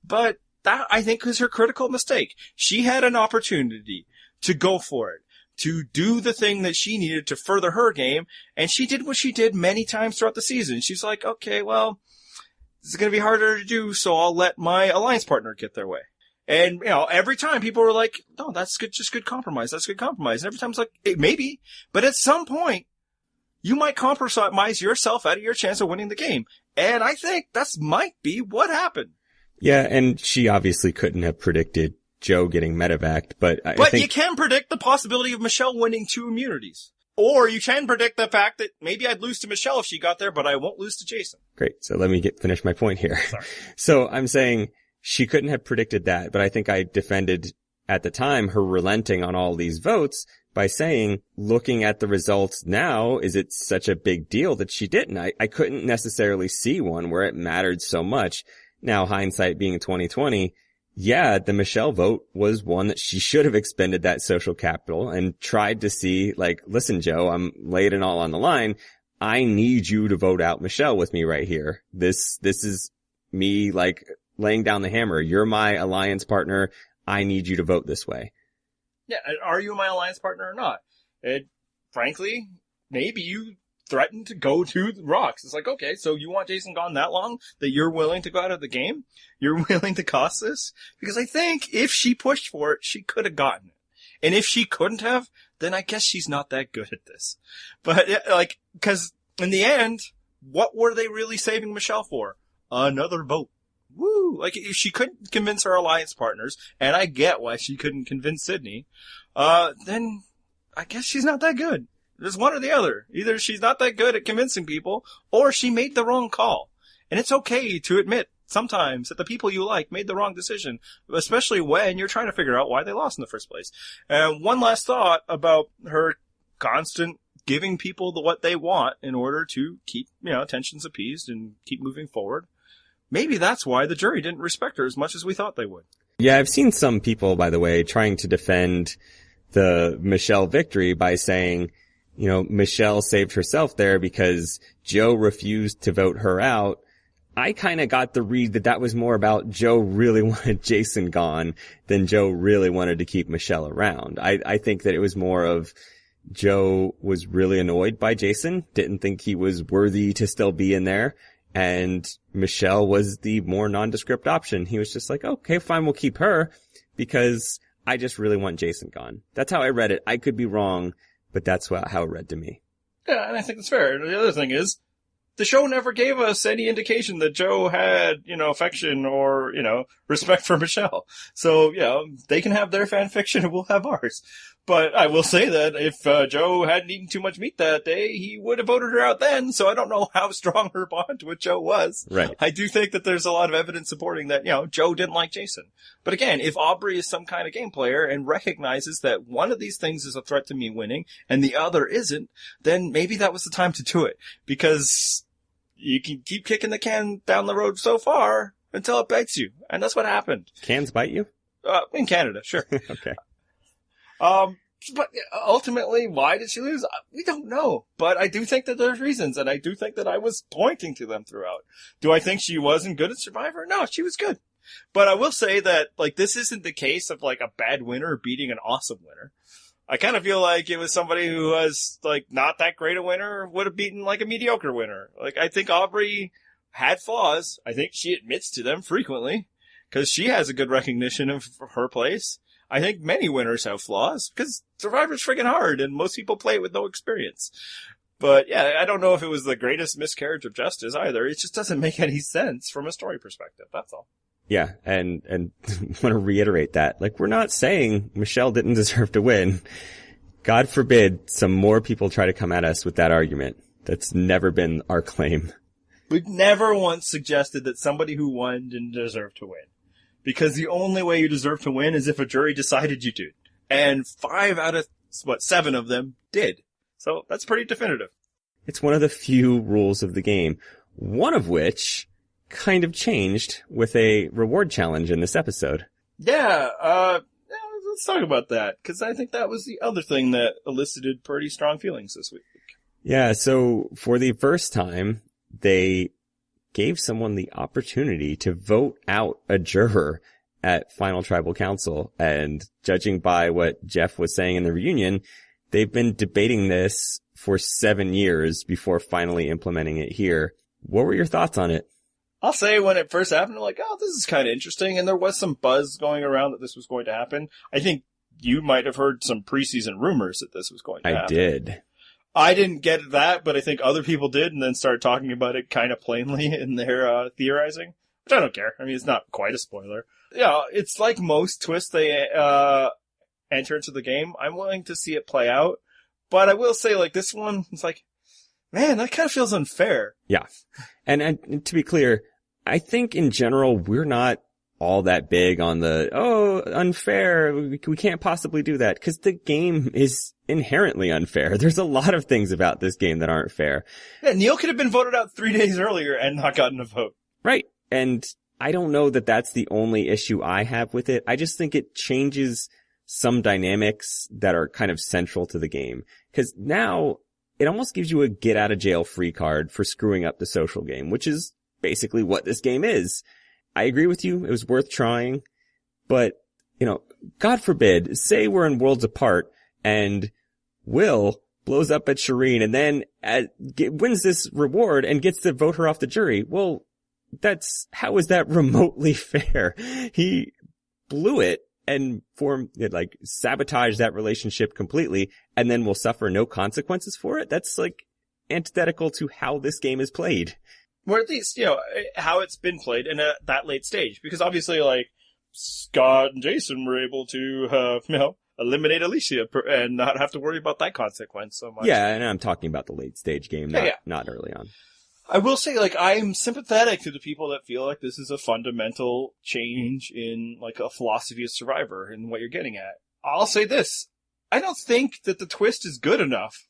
S2: But that, I think, was her critical mistake. She had an opportunity to go for it, to do the thing that she needed to further her game, and she did what she did many times throughout the season. She's like, okay, well, this is going to be harder to do, so I'll let my alliance partner get their way. And, every time people were like, no, that's good, just good compromise, that's good compromise. And every time it's like, maybe, but at some point, you might compromise yourself out of your chance of winning the game. And I think that's might be what happened.
S1: Yeah, and she obviously couldn't have predicted Joe getting medevaced, but I think
S2: you can predict the possibility of Michelle winning 2 immunities. Or you can predict the fact that maybe I'd lose to Michelle if she got there, but I won't lose to Jason.
S1: Great. So let me finish my point here.
S2: Sorry.
S1: So I'm saying she couldn't have predicted that, but I think I defended at the time her relenting on all these votes by saying, looking at the results now, is it such a big deal that she didn't? I couldn't necessarily see one where it mattered so much. Now, hindsight being 2020, yeah, the Michelle vote was one that she should have expended that social capital and tried to see, like, listen, Joe, I'm laying it all on the line. I need you to vote out Michelle with me right here. This is me, like, laying down the hammer. You're my alliance partner. I need you to vote this way.
S2: Yeah, are you my alliance partner or not? And frankly, maybe you threatened to go to the rocks. It's like, okay, so you want Jason gone that long that you're willing to go out of the game? You're willing to cost this? Because I think if she pushed for it, she could have gotten it. And if she couldn't have, then I guess she's not that good at this. But, because in the end, what were they really saving Michelle for? Another vote. Woo! Like, if she couldn't convince her alliance partners, and I get why she couldn't convince Sydney, then I guess she's not that good. There's one or the other. Either she's not that good at convincing people, or she made the wrong call. And it's okay to admit sometimes that the people you like made the wrong decision, especially when you're trying to figure out why they lost in the first place. And one last thought about her constant giving people what they want in order to keep, tensions appeased and keep moving forward. Maybe that's why the jury didn't respect her as much as we thought they would.
S1: Yeah, I've seen some people, by the way, trying to defend the Michelle victory by saying, Michelle saved herself there because Joe refused to vote her out. I kind of got the read that was more about Joe really wanted Jason gone than Joe really wanted to keep Michelle around. I think that it was more of Joe was really annoyed by Jason, didn't think he was worthy to still be in there. And Michelle was the more nondescript option. He was just like, okay, fine, we'll keep her because I just really want Jason gone. That's how I read it. I could be wrong, but that's how it read to me.
S2: Yeah, and I think that's fair. The other thing is, the show never gave us any indication that Joe had, affection or, respect for Michelle. So, they can have their fan fiction and we'll have ours. But I will say that if Joe hadn't eaten too much meat that day, he would have voted her out then. So I don't know how strong her bond with Joe was.
S1: Right.
S2: I do think that there's a lot of evidence supporting that, Joe didn't like Jason. But again, if Aubrey is some kind of game player and recognizes that one of these things is a threat to me winning and the other isn't, then maybe that was the time to do it. Because you can keep kicking the can down the road so far until it bites you. And that's what happened.
S1: Cans bite you?
S2: In Canada, sure.
S1: Okay.
S2: But ultimately, why did she lose? We don't know. But I do think that there's reasons, and I do think that I was pointing to them throughout. Do I think she wasn't good at Survivor? No, she was good. But I will say that, like, this isn't the case of, like, a bad winner beating an awesome winner. I kind of feel like it was somebody who was, like, not that great a winner would have beaten, like, a mediocre winner. Like, I think Aubrey had flaws. I think she admits to them frequently, because she has a good recognition of her place. I think many winners have flaws, because Survivor's friggin' hard, and most people play it with no experience. But, yeah, I don't know if it was the greatest miscarriage of justice either. It just doesn't make any sense from a story perspective, that's all.
S1: Yeah, and want to reiterate that. Like, we're not saying Michelle didn't deserve to win. God forbid some more people try to come at us with that argument. That's never been our claim.
S2: We've never once suggested that somebody who won didn't deserve to win. Because the only way you deserve to win is if a jury decided you did. And 5 out of, 7 of them did. So that's pretty definitive.
S1: It's one of the few rules of the game. One of which kind of changed with a reward challenge in this episode.
S2: Yeah, let's talk about that. Because I think that was the other thing that elicited pretty strong feelings this week.
S1: Yeah, so for the first time, they gave someone the opportunity to vote out a juror at Final Tribal Council. And judging by what Jeff was saying in the reunion, they've been debating this for 7 years before finally implementing it here. What were your thoughts on it?
S2: I'll say when it first happened, I'm like, oh, this is kind of interesting. And there was some buzz going around that this was going to happen. I think you might have heard some preseason rumors that this was going to happen.
S1: I did.
S2: I didn't get that, but I think other people did, and then started talking about it kind of plainly in their theorizing, which I don't care. I mean, it's not quite a spoiler. Yeah, it's like most twists they enter into the game. I'm willing to see it play out, but I will say, like, this one, it's like, man, that kind of feels unfair.
S1: Yeah. And to be clear, I think in general, we're not all that big on the, unfair, we can't possibly do that, because the game is inherently unfair. There's a lot of things about this game that aren't fair.
S2: Yeah, Neil could have been voted out 3 days earlier and not gotten a vote.
S1: Right. And I don't know that that's the only issue I have with it. I just think it changes some dynamics that are kind of central to the game. Because now it almost gives you a get out of jail free card for screwing up the social game, which is basically what this game is. I agree with you. It was worth trying, but, God forbid, say we're in Worlds Apart and Will blows up at Shireen and then wins this reward and gets to vote her off the jury. Well, how is that remotely fair? He blew it and sabotaged that relationship completely and then will suffer no consequences for it. That's like antithetical to how this game is played.
S2: Or at least, how it's been played in that late stage. Because obviously, like, Scott and Jason were able to, eliminate Alicia and not have to worry about that consequence so much.
S1: Yeah, and I'm talking about the late stage game, not early on.
S2: I will say, like, I'm sympathetic to the people that feel like this is a fundamental change in, like, a philosophy of Survivor and what you're getting at. I'll say this. I don't think that the twist is good enough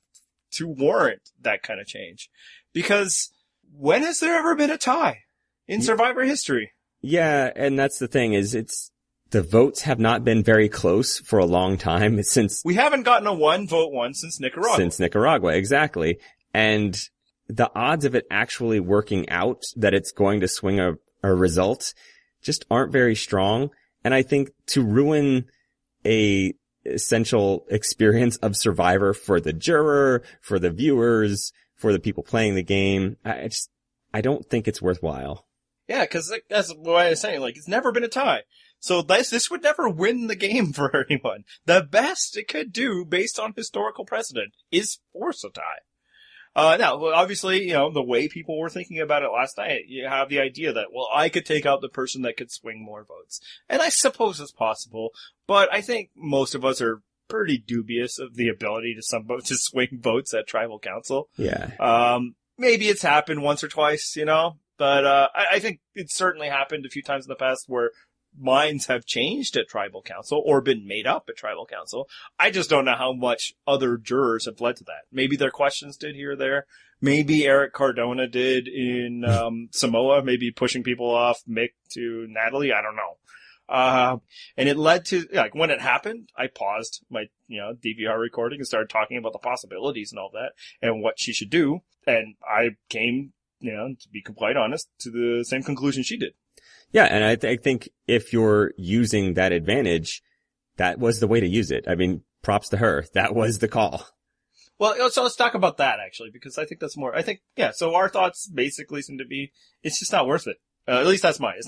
S2: to warrant that kind of change. Because when has there ever been a tie in Survivor history? Yeah,
S1: and that's the thing is the votes have not been very close for a long time
S2: we haven't gotten a 1-vote one since Nicaragua.
S1: Since Nicaragua, exactly. And the odds of it actually working out that it's going to swing a result just aren't very strong. And I think to ruin a essential experience of Survivor for the juror, for the viewers, for the people playing the game, I don't think it's worthwhile.
S2: Yeah, because that's what I was saying. Like, it's never been a tie. So this would never win the game for anyone. The best it could do, based on historical precedent, is force a tie. Now, obviously, the way people were thinking about it last night, you have the idea that, well, I could take out the person that could swing more votes. And I suppose it's possible, but I think most of us are pretty dubious of the ability to swing votes at tribal council.
S1: Yeah.
S2: Maybe it's happened once or twice, but I think it's certainly happened a few times in the past where minds have changed at tribal council or been made up at tribal council. I just don't know how much other jurors have led to that. Maybe their questions did here or there. Maybe Eric Cardona did in Samoa, maybe pushing people off Mick to Natalie. I don't know. And it led to, like, when it happened, I paused my, DVR recording and started talking about the possibilities and all that and what she should do. And I came, to be quite honest, to the same conclusion she did.
S1: Yeah, and I think if you're using that advantage, that was the way to use it. I mean, props to her. That was the call.
S2: Well, so let's talk about that, actually, because I think that's more, so our thoughts basically seem to be, it's just not worth it. At least that's mine.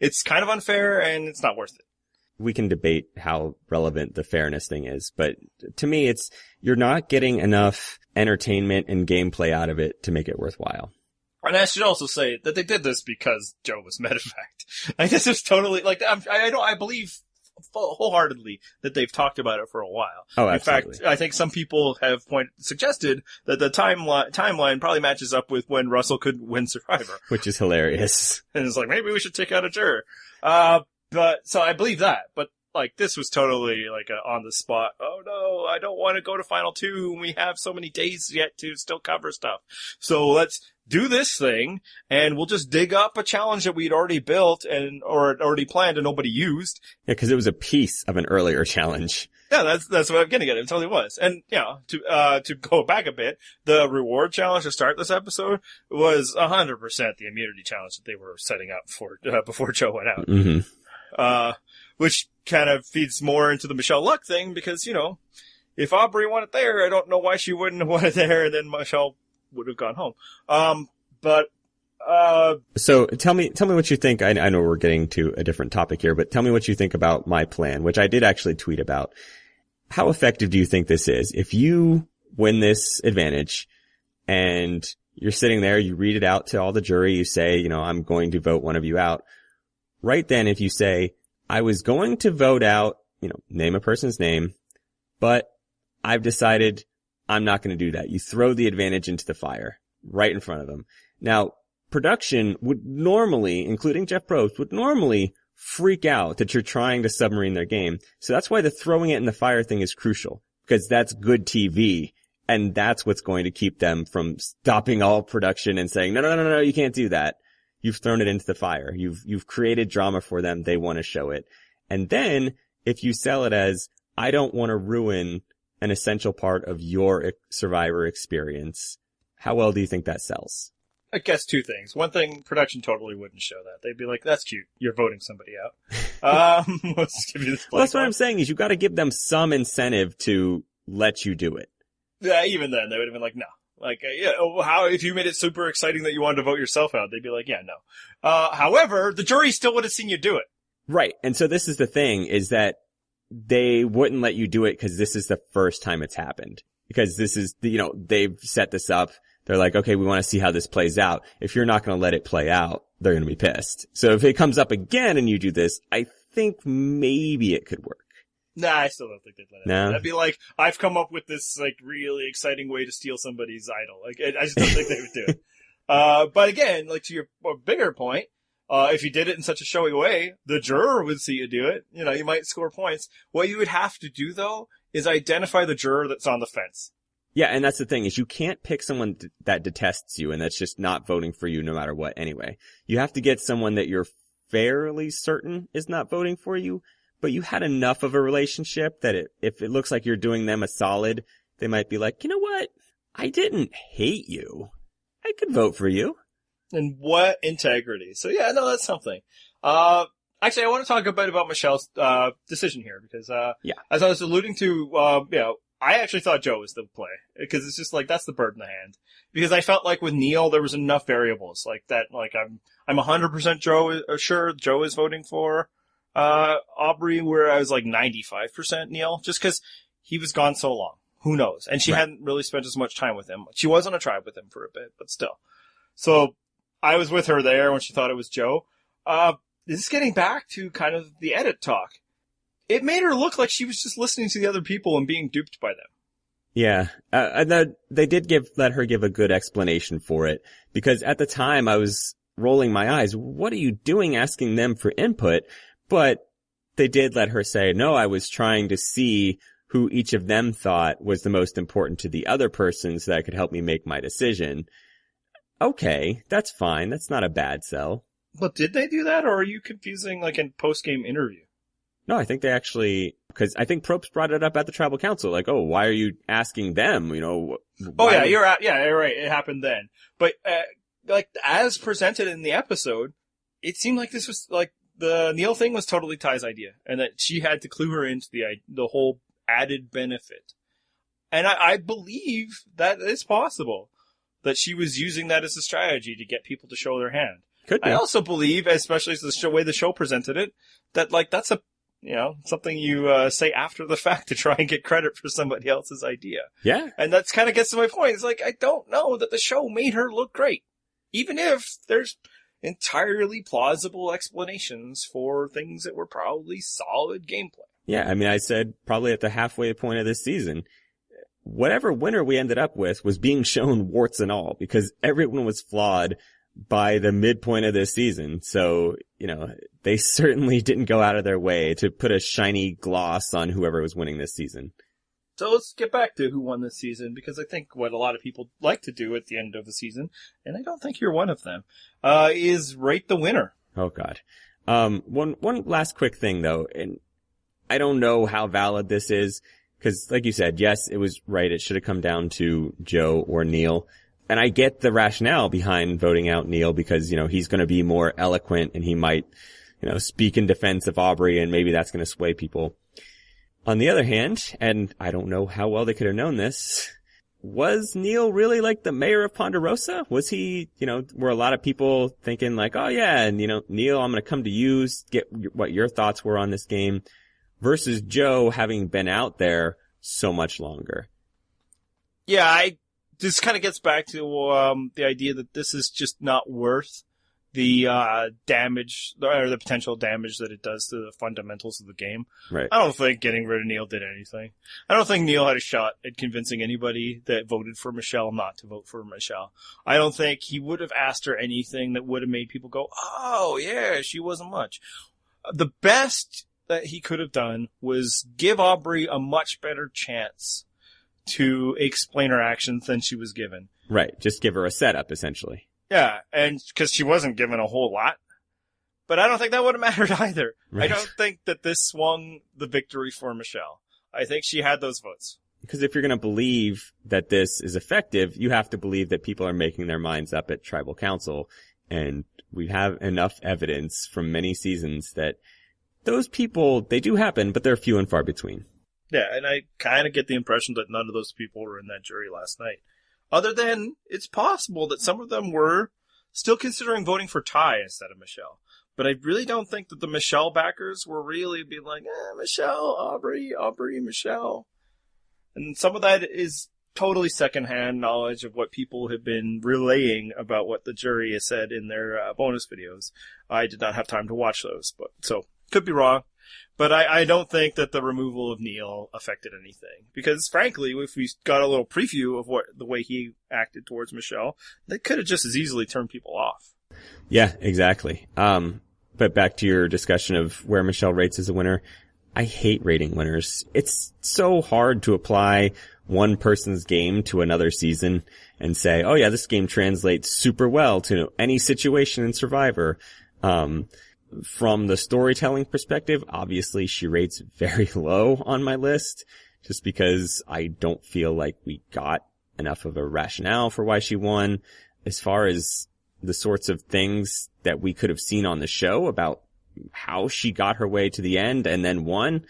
S2: It's kind of unfair and it's not worth it.
S1: We can debate how relevant the fairness thing is, but to me, you're not getting enough entertainment and gameplay out of it to make it worthwhile.
S2: And I should also say that they did this because Joe was medevac. Like, this is totally, like, I believe wholeheartedly that they've talked about it for a while.
S1: Oh, absolutely.
S2: In fact, I think some people have suggested that the timeline probably matches up with when Russell could win Survivor.
S1: Which is hilarious.
S2: And it's like, maybe we should take out a juror. So I believe that. But, like, this was totally, like, on the spot. Oh no, I don't want to go to Final 2. We have so many days yet to still cover stuff. So let's do this thing, and we'll just dig up a challenge that we'd already built or already planned and nobody used.
S1: Yeah, because it was a piece of an earlier challenge.
S2: Yeah, that's what I'm getting at. It totally was. And, to go back a bit, the reward challenge to start this episode was 100% the immunity challenge that they were setting up for, before Joe went out.
S1: Mm-hmm.
S2: Which kind of feeds more into the Michelle Luck thing because, if Aubrey wanted there, I don't know why she wouldn't have wanted there, and then Michelle would have gone home.
S1: So tell me what you think. I know we're getting to a different topic here, but tell me what you think about my plan, which I did actually tweet about. How effective do you think this is? If you win this advantage and you're sitting there, you read it out to all the jury, you say, I'm going to vote one of you out. Right then, if you say, I was going to vote out, name a person's name, but I've decided I'm not going to do that. You throw the advantage into the fire right in front of them. Now, production would normally, including Jeff Probst, would normally freak out that you're trying to submarine their game. So that's why the throwing it in the fire thing is crucial, because that's good TV. And that's what's going to keep them from stopping all production and saying, no, you can't do that. You've thrown it into the fire. You've created drama for them. They want to show it. And then if you sell it as, I don't want to ruin an essential part of your Survivor experience, how well do you think that sells?
S2: I guess two things. One thing, production totally wouldn't show that. They'd be like, that's cute. You're voting somebody out. Let's give you this.
S1: Well, that's what I'm saying is you got to give them some incentive to let you do it.
S2: Yeah, even then they would have been like, no. Like, how, if you made it super exciting that you wanted to vote yourself out, they'd be like, yeah, no. However, the jury still would have seen you do it.
S1: Right. And so this is the thing is that they wouldn't let you do it because this is the first time it's happened. Because this is, they've set this up. They're like, okay, we want to see how this plays out. If you're not going to let it play out, they're going to be pissed. So if it comes up again and you do this, I think maybe it could work.
S2: Nah, I still don't think they'd let it.
S1: No?
S2: That'd be like, I've come up with this, like, really exciting way to steal somebody's idol. Like, I just don't think they would do it. But again, like, to your bigger point, if you did it in such a showy way, the juror would see you do it. You might score points. What you would have to do, though, is identify the juror that's on the fence.
S1: Yeah, and that's the thing, is you can't pick someone that detests you and that's just not voting for you no matter what anyway. You have to get someone that you're fairly certain is not voting for you, but you had enough of a relationship that if it looks like you're doing them a solid, they might be like, you know what? I didn't hate you. I could vote for you.
S2: And what integrity. So yeah, no, that's something. Actually, I want to talk a bit about Michelle's, decision here because, as I was alluding to, I actually thought Joe was the play because it's just like, that's the bird in the hand. Because I felt like with Neil, there was enough variables like that. Like I'm 100% sure Joe is voting for, Aubrey, where I was like 95% Neil, just cause he was gone so long. Who knows? And she hadn't really spent as much time with him. She was on a tribe with him for a bit, but still. So I was with her there when she thought it was Joe. This is getting back to kind of the edit talk. It made her look like she was just listening to the other people and being duped by them.
S1: Yeah. And they did let her give a good explanation for it because at the time I was rolling my eyes. What are you doing asking them for input? But they did let her say, no, I was trying to see who each of them thought was the most important to the other person so that could help me make my decision. Okay, that's fine. That's not a bad sell.
S2: But did they do that, or are you confusing like a post-game interview?
S1: No, I think they actually, because I think Probst brought it up at the tribal council, like, oh, why are you asking them? You know,
S2: Oh yeah, you're right. It happened then. But like as presented in the episode, it seemed like this was like the Neil thing was totally Ty's idea, and that she had to clue her into the whole added benefit. And I believe that it's possible that she was using that as a strategy to get people to show their hand.
S1: Could be.
S2: I also believe, especially as the way the show presented it, that like that's a something you say after the fact to try and get credit for somebody else's idea.
S1: Yeah.
S2: And that's kind of gets to my point. It's like, I don't know that the show made her look great. Even if there's entirely plausible explanations for things that were probably solid gameplay.
S1: Yeah, I mean, I said probably at the halfway point of this season, whatever winner we ended up with was being shown warts and all, because everyone was flawed by the midpoint of this season. So, you know, they certainly didn't go out of their way to put a shiny gloss on whoever was winning this season.
S2: So let's get back to who won this season, because I think what a lot of people like to do at the end of the season, and I don't think you're one of them, is rate the winner.
S1: Oh God. One last quick thing though, and I don't know how valid this is, because like you said, yes, it was right. It should have come down to Joe or Neil. And I get the rationale behind voting out Neil because, you know, he's going to be more eloquent and he might, you know, speak in defense of Aubrey and maybe that's going to sway people. On the other hand, and I don't know how well they could have known this, was Neil really like the mayor of Ponderosa? Was he, you know, were a lot of people thinking like, oh yeah, and you know, Neil, I'm going to come to you, get what your thoughts were on this game versus Joe having been out there so much longer.
S2: Yeah, this kind of gets back to the idea that this is just not worth the damage or the potential damage that it does to the fundamentals of the game.
S1: Right.
S2: I don't think getting rid of Neil did anything. I don't think Neil had a shot at convincing anybody that voted for Michelle not to vote for Michelle. I don't think he would have asked her anything that would have made people go, oh yeah, she wasn't much. The best that he could have done was give Aubrey a much better chance to explain her actions than she was given.
S1: Right. Just give her a setup, essentially.
S2: Yeah, and because she wasn't given a whole lot. But I don't think that would have mattered either.
S1: Right.
S2: I don't think that this swung the victory for Michelle. I think she had those votes.
S1: Because if you're going to believe that this is effective, you have to believe that people are making their minds up at tribal council. And we have enough evidence from many seasons that those people, they do happen, but they're few and far between.
S2: Yeah, and I kind of get the impression that none of those people were in that jury last night. Other than, it's possible that some of them were still considering voting for Ty instead of Michelle. But I really don't think that the Michelle backers were really being like, Michelle, Aubrey, Michelle. And some of that is totally secondhand knowledge of what people have been relaying about what the jury has said in their bonus videos. I did not have time to watch those, but so could be wrong. But I don't think that the removal of Neil affected anything. Because frankly, if we got a little preview of the way he acted towards Michelle, that could have just as easily turned people off.
S1: Yeah, exactly. But back to your discussion of where Michelle rates as a winner, I hate rating winners. It's so hard to apply one person's game to another season and say, oh yeah, this game translates super well to any situation in Survivor. From the storytelling perspective, obviously she rates very low on my list just because I don't feel like we got enough of a rationale for why she won. As far as the sorts of things that we could have seen on the show about how she got her way to the end and then won,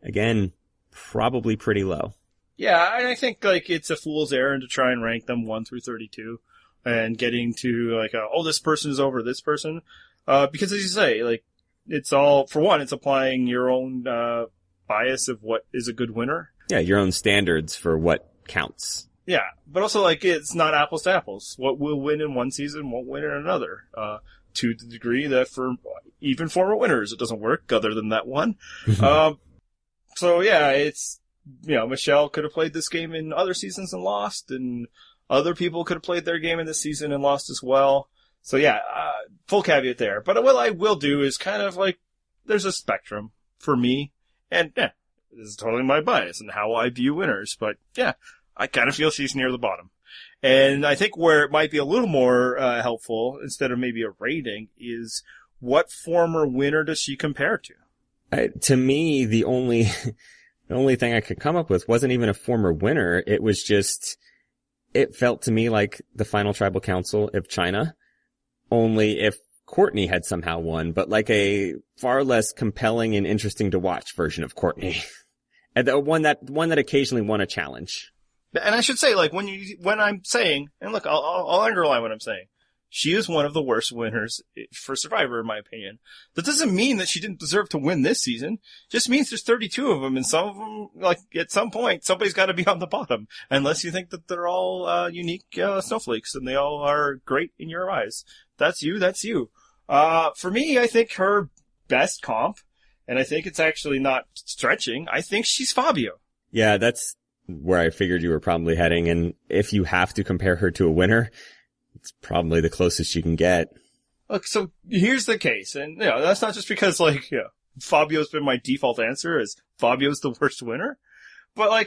S1: again, probably pretty low.
S2: Yeah, and I think like it's a fool's errand to try and rank them 1 through 32 and getting to like, this person is over this person. Because as you say, like, it's all, for one, it's applying your own, bias of what is a good winner.
S1: Yeah, your own standards for what counts.
S2: Yeah, but also, like, it's not apples to apples. What will win in one season won't win in another. To the degree that for even former winners, it doesn't work, other than that one. So yeah, it's, Michelle could have played this game in other seasons and lost, and other people could have played their game in this season and lost as well. So yeah, full caveat there. But what I will do is kind of like, there's a spectrum for me. And this is totally my bias and how I view winners. But yeah, I kind of feel she's near the bottom. And I think where it might be a little more helpful, instead of maybe a rating, is what former winner does she compare to?
S1: To me, the only the only thing I could come up with wasn't even a former winner. It was just, it felt to me like the final tribal council of China, only if Courtney had somehow won, but like a far less compelling and interesting to watch version of Courtney. And the one that occasionally won a challenge.
S2: And I should say, like, when I'm saying, and look, I'll underline what I'm saying. She is one of the worst winners for Survivor, in my opinion. That doesn't mean that she didn't deserve to win this season. Just means there's 32 of them, and some of them, like, at some point, somebody's got to be on the bottom. Unless you think that they're all unique snowflakes, and they all are great in your eyes. That's you, that's you. For me, I think her best comp, and I think it's actually not stretching, I think she's Fabio.
S1: Yeah, that's where I figured you were probably heading, and if you have to compare her to a winner, it's probably the closest you can get.
S2: Look, so here's the case, and that's not just because Fabio's been my default answer as Fabio's the worst winner, but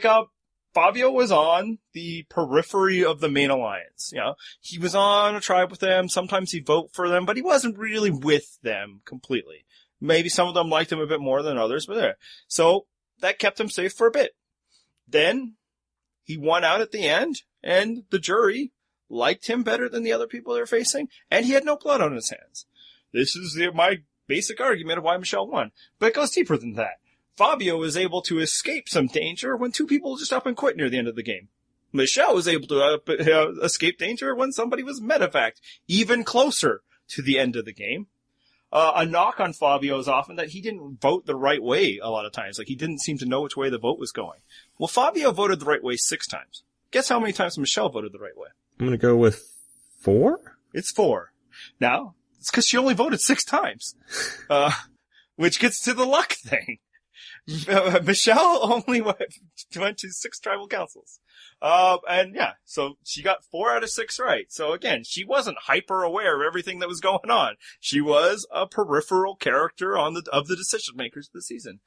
S2: Fabio was on the periphery of the main alliance. He was on a tribe with them. Sometimes he'd vote for them, but he wasn't really with them completely. Maybe some of them liked him a bit more than others, but there. So that kept him safe for a bit. Then he won out at the end, and the jury liked him better than the other people they were facing, and he had no blood on his hands. This is my basic argument of why Michelle won. But it goes deeper than that. Fabio was able to escape some danger when two people just up and quit near the end of the game. Michelle was able to escape danger when somebody was medevaced, even closer to the end of the game. A knock on Fabio is often that he didn't vote the right way a lot of times. Like, he didn't seem to know which way the vote was going. Well, Fabio voted the right way 6 times. Guess how many times Michelle voted the right way?
S1: I'm going to go with 4?
S2: It's 4. Now, it's because she only voted 6 times. Which gets to the luck thing. Michelle only went to 6 tribal councils. So she got 4 out of 6 right. So again, she wasn't hyper aware of everything that was going on. She was a peripheral character of the decision makers this season.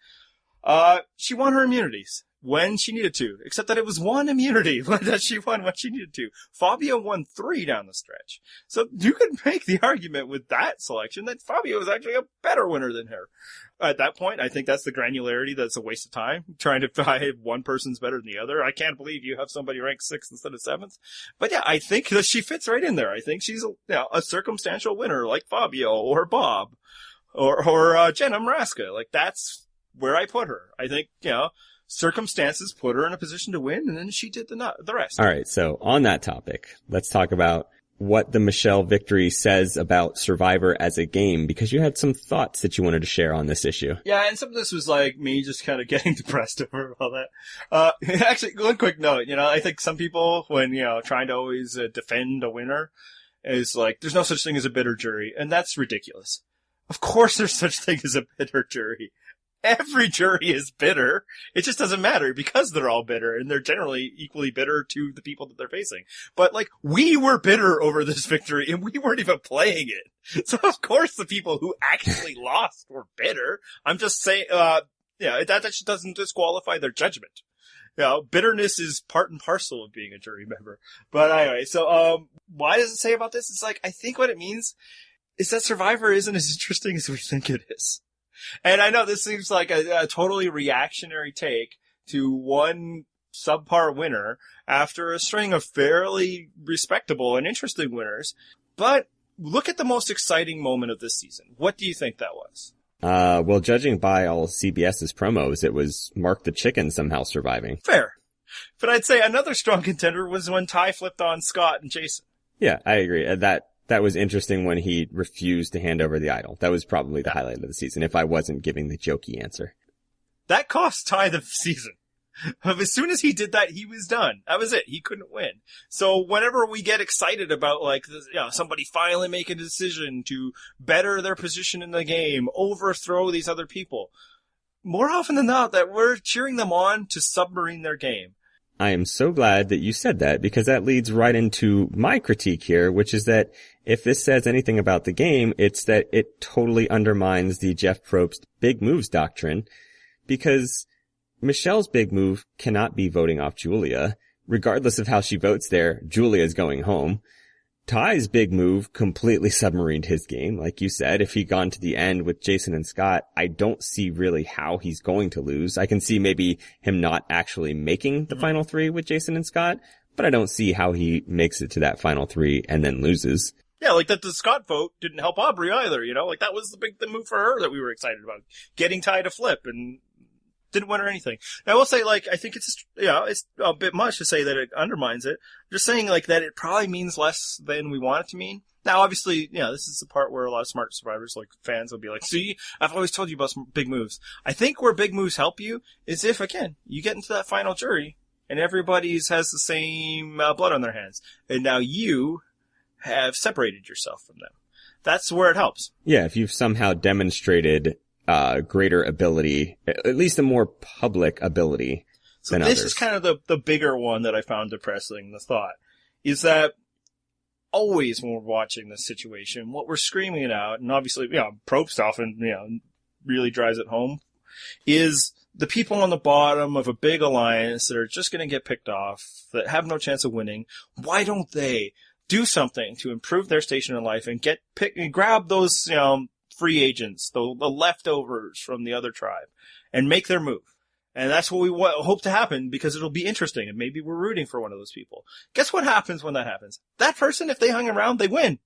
S2: She won her immunities when she needed to, except that it was 1 immunity that she won when she needed to. Fabio won 3 down the stretch. So you could make the argument with that selection that Fabio is actually a better winner than her. At that point, I think that's the granularity that's a waste of time, trying to find one person's better than the other. I can't believe you have somebody ranked 6th instead of 7th. But yeah, I think that she fits right in there. I think she's a circumstantial winner like Fabio or Bob or Jenna Maraska. Like, that's where I put her. I think, circumstances put her in a position to win, and then she did the rest.
S1: All right, so on that topic, let's talk about what the Michelle victory says about Survivor as a game, because you had some thoughts that you wanted to share on this issue.
S2: Yeah, and some of this was like me just kind of getting depressed over all that. Actually, one quick note, I think some people, when, trying to always defend a winner, is like, there's no such thing as a bitter jury, and that's ridiculous. Of course there's such thing as a bitter jury. Every jury is bitter. It just doesn't matter because they're all bitter, and they're generally equally bitter to the people that they're facing. But we were bitter over this victory, and we weren't even playing it. So of course the people who actually lost were bitter. I'm just saying, that just doesn't disqualify their judgment. Bitterness is part and parcel of being a jury member. But anyway, so why does it say about this? It's I think what it means is that Survivor isn't as interesting as we think it is. And I know this seems like a totally reactionary take to one subpar winner after a string of fairly respectable and interesting winners. But look at the most exciting moment of this season. What do you think that was?
S1: Well, judging by all CBS's promos, it was Mark the Chicken somehow surviving.
S2: Fair. But I'd say another strong contender was when Ty flipped on Scott and Jason.
S1: Yeah, I agree. That was interesting when he refused to hand over the idol. That was probably the highlight of the season, if I wasn't giving the jokey answer.
S2: That cost Ty the season. As soon as he did that, he was done. That was it. He couldn't win. So whenever we get excited about somebody finally making a decision to better their position in the game, overthrow these other people, more often than not, that we're cheering them on to submarine their game.
S1: I am so glad that you said that, because that leads right into my critique here, which is that if this says anything about the game, it's that it totally undermines the Jeff Probst big moves doctrine, because Michelle's big move cannot be voting off Julia. regardless of how she votes there, Julia's going home. Ty's big move completely submarined his game. Like you said, if he'd gone to the end with Jason and Scott, I don't see really how he's going to lose. I can see maybe him not actually making the final three with Jason and Scott, but I don't see how he makes it to that final three and then loses.
S2: Yeah, like that the Scott vote didn't help Aubrey either, you know? Like that was the move for her that we were excited about. Getting Ty to flip and didn't win or anything. And I will say, like, I think it's a bit much to say that it undermines it. I'm just saying, like, that it probably means less than we want it to mean. Now, obviously, this is the part where a lot of smart survivors, like fans, will be like, see, I've always told you about some big moves. I think where big moves help you is if, again, you get into that final jury and everybody's has the same blood on their hands. And now you have separated yourself from them. That's where it helps.
S1: Yeah, if you've somehow demonstrated greater ability, at least a more public ability than others.
S2: So this is kind of the bigger one that I found depressing, the thought, is that always when we're watching this situation, what we're screaming it out, and obviously, Probst often, really drives it home, is the people on the bottom of a big alliance that are just going to get picked off, that have no chance of winning. Why don't they do something to improve their station in life and grab those, free agents, the leftovers from the other tribe, and make their move? And that's what we hope to happen, because it'll be interesting, and maybe we're rooting for one of those people. Guess what happens when that happens? That person, if they hung around, they win.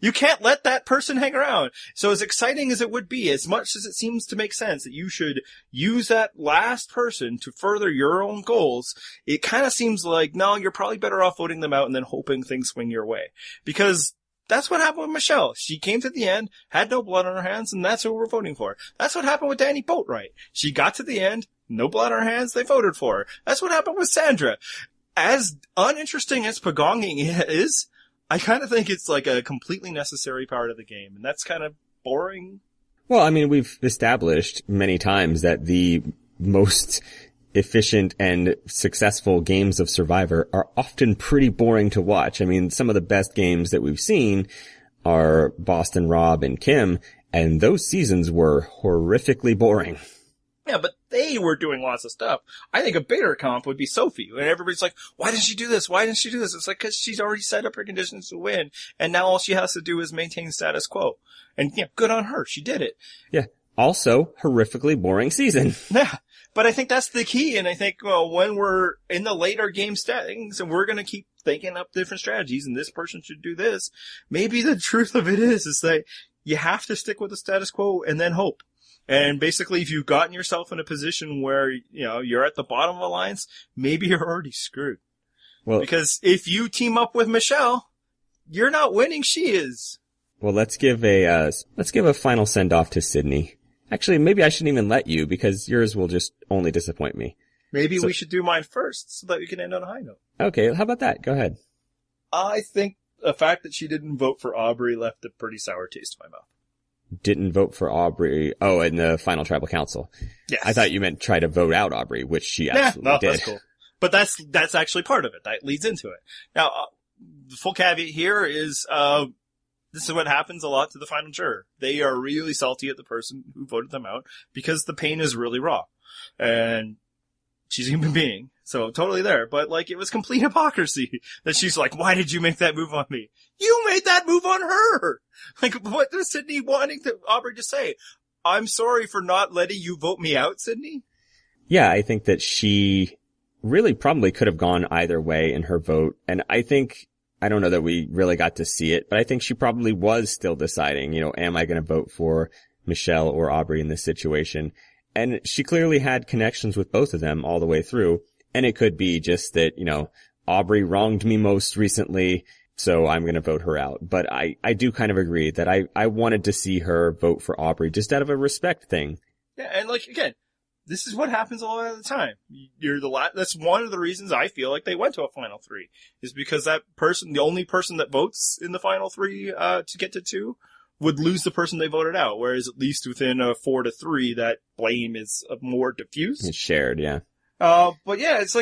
S2: You can't let that person hang around. So as exciting as it would be, as much as it seems to make sense that you should use that last person to further your own goals, it kind of seems like, no, you're probably better off voting them out and then hoping things swing your way. Because that's what happened with Michelle. She came to the end, had no blood on her hands, and that's who we're voting for. That's what happened with Danny Boatwright. She got to the end, no blood on her hands, they voted for her. That's what happened with Sandra. As uninteresting as Pagonging is, I kind of think it's like a completely necessary part of the game, and that's kind of boring.
S1: Well, I mean, we've established many times that the most efficient and successful games of Survivor are often pretty boring to watch. I mean, some of the best games that we've seen are Boston Rob and Kim, and those seasons were horrifically boring.
S2: Yeah, but they were doing lots of stuff. I think a bigger comp would be Sophie. And everybody's like, why didn't she do this? Why didn't she do this? It's like, because she's already set up her conditions to win. And now all she has to do is maintain status quo. And good on her. She did it.
S1: Yeah. Also, horrifically boring season.
S2: Yeah. But I think that's the key. And I think, when we're in the later game settings and we're going to keep thinking up different strategies and this person should do this, maybe the truth of it is that you have to stick with the status quo and then hope. And basically, if you've gotten yourself in a position where, you're at the bottom of the alliance, maybe you're already screwed. Well, because if you team up with Michelle, you're not winning, she is.
S1: Well, let's give a final send off to Sydney. Actually, maybe I shouldn't even let you, because yours will just only disappoint me.
S2: Maybe we should do mine first so that we can end on a high note.
S1: Okay, how about that? Go ahead.
S2: I think the fact that she didn't vote for Aubrey left a pretty sour taste in my mouth.
S1: Didn't vote for Aubrey. Oh, in the final tribal council.
S2: Yes.
S1: I thought you meant try to vote out Aubrey, which she absolutely did.
S2: That's cool. But that's actually part of it. That leads into it. Now, the full caveat here is, this is what happens a lot to the final juror. They are really salty at the person who voted them out because the pain is really raw. And she's a human being. So totally there. But it was complete hypocrisy that she's like, why did you make that move on me? You made that move on her. What is Sydney wanting Aubrey to say? I'm sorry for not letting you vote me out, Sydney?
S1: Yeah, I think that she really probably could have gone either way in her vote. And I don't know that we really got to see it, but I think she probably was still deciding, am I going to vote for Michelle or Aubrey in this situation? And she clearly had connections with both of them all the way through. And it could be just that, Aubrey wronged me most recently, so I'm going to vote her out. But I do kind of agree that I wanted to see her vote for Aubrey just out of a respect thing.
S2: Yeah, and again, this is what happens a lot of the time. That's one of the reasons I feel like they went to a final three, is because that person, the only person that votes in the final three, to get to 2, would lose the person they voted out. Whereas at least within a 4-3, that blame is more diffuse.
S1: It's shared, yeah.
S2: But yeah, it's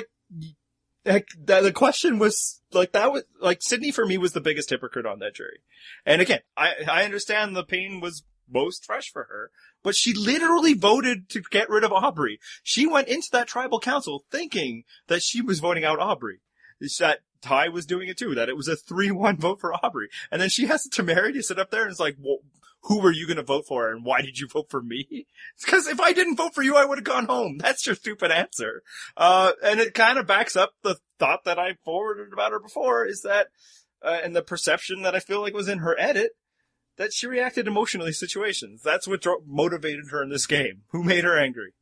S2: the question was Sydney for me was the biggest hypocrite on that jury. And again, I understand the pain was most fresh for her, but she literally voted to get rid of Aubrey. She went into that tribal council thinking that she was voting out Aubrey. That Ty was doing it too, that it was a 3-1 vote for Aubrey. And then she has Tamari to sit up there and it's like, well, who were you going to vote for and why did you vote for me? It's because if I didn't vote for you, I would have gone home. That's your stupid answer. And it kind of backs up the thought that I forwarded about her before is that, and the perception that I feel like was in her edit, that she reacted emotionally to situations. That's what motivated her in this game. Who made her angry?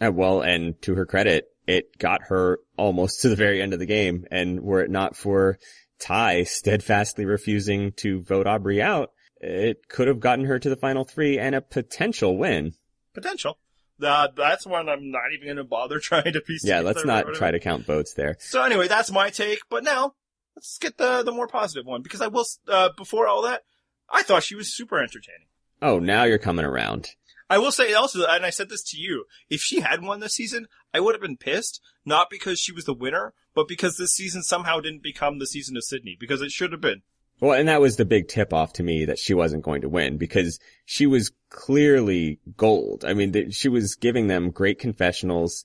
S1: Well, and to her credit, it got her almost to the very end of the game. And were it not for Ty steadfastly refusing to vote Aubrey out, it could have gotten her to the final 3 and a potential win.
S2: Potential. That's one I'm not even going to bother trying to piece together.
S1: Yeah, let's not try to count votes there.
S2: So anyway, that's my take. But now, let's get the more positive one. Because I will, before all that, I thought she was super entertaining.
S1: Oh, now you're coming around.
S2: I will say also, and I said this to you, if she had won this season, I would have been pissed, not because she was the winner, but because this season somehow didn't become the season of Sydney, because it should have been.
S1: Well, and that was the big tip-off to me that she wasn't going to win, because she was clearly gold. I mean, she was giving them great confessionals.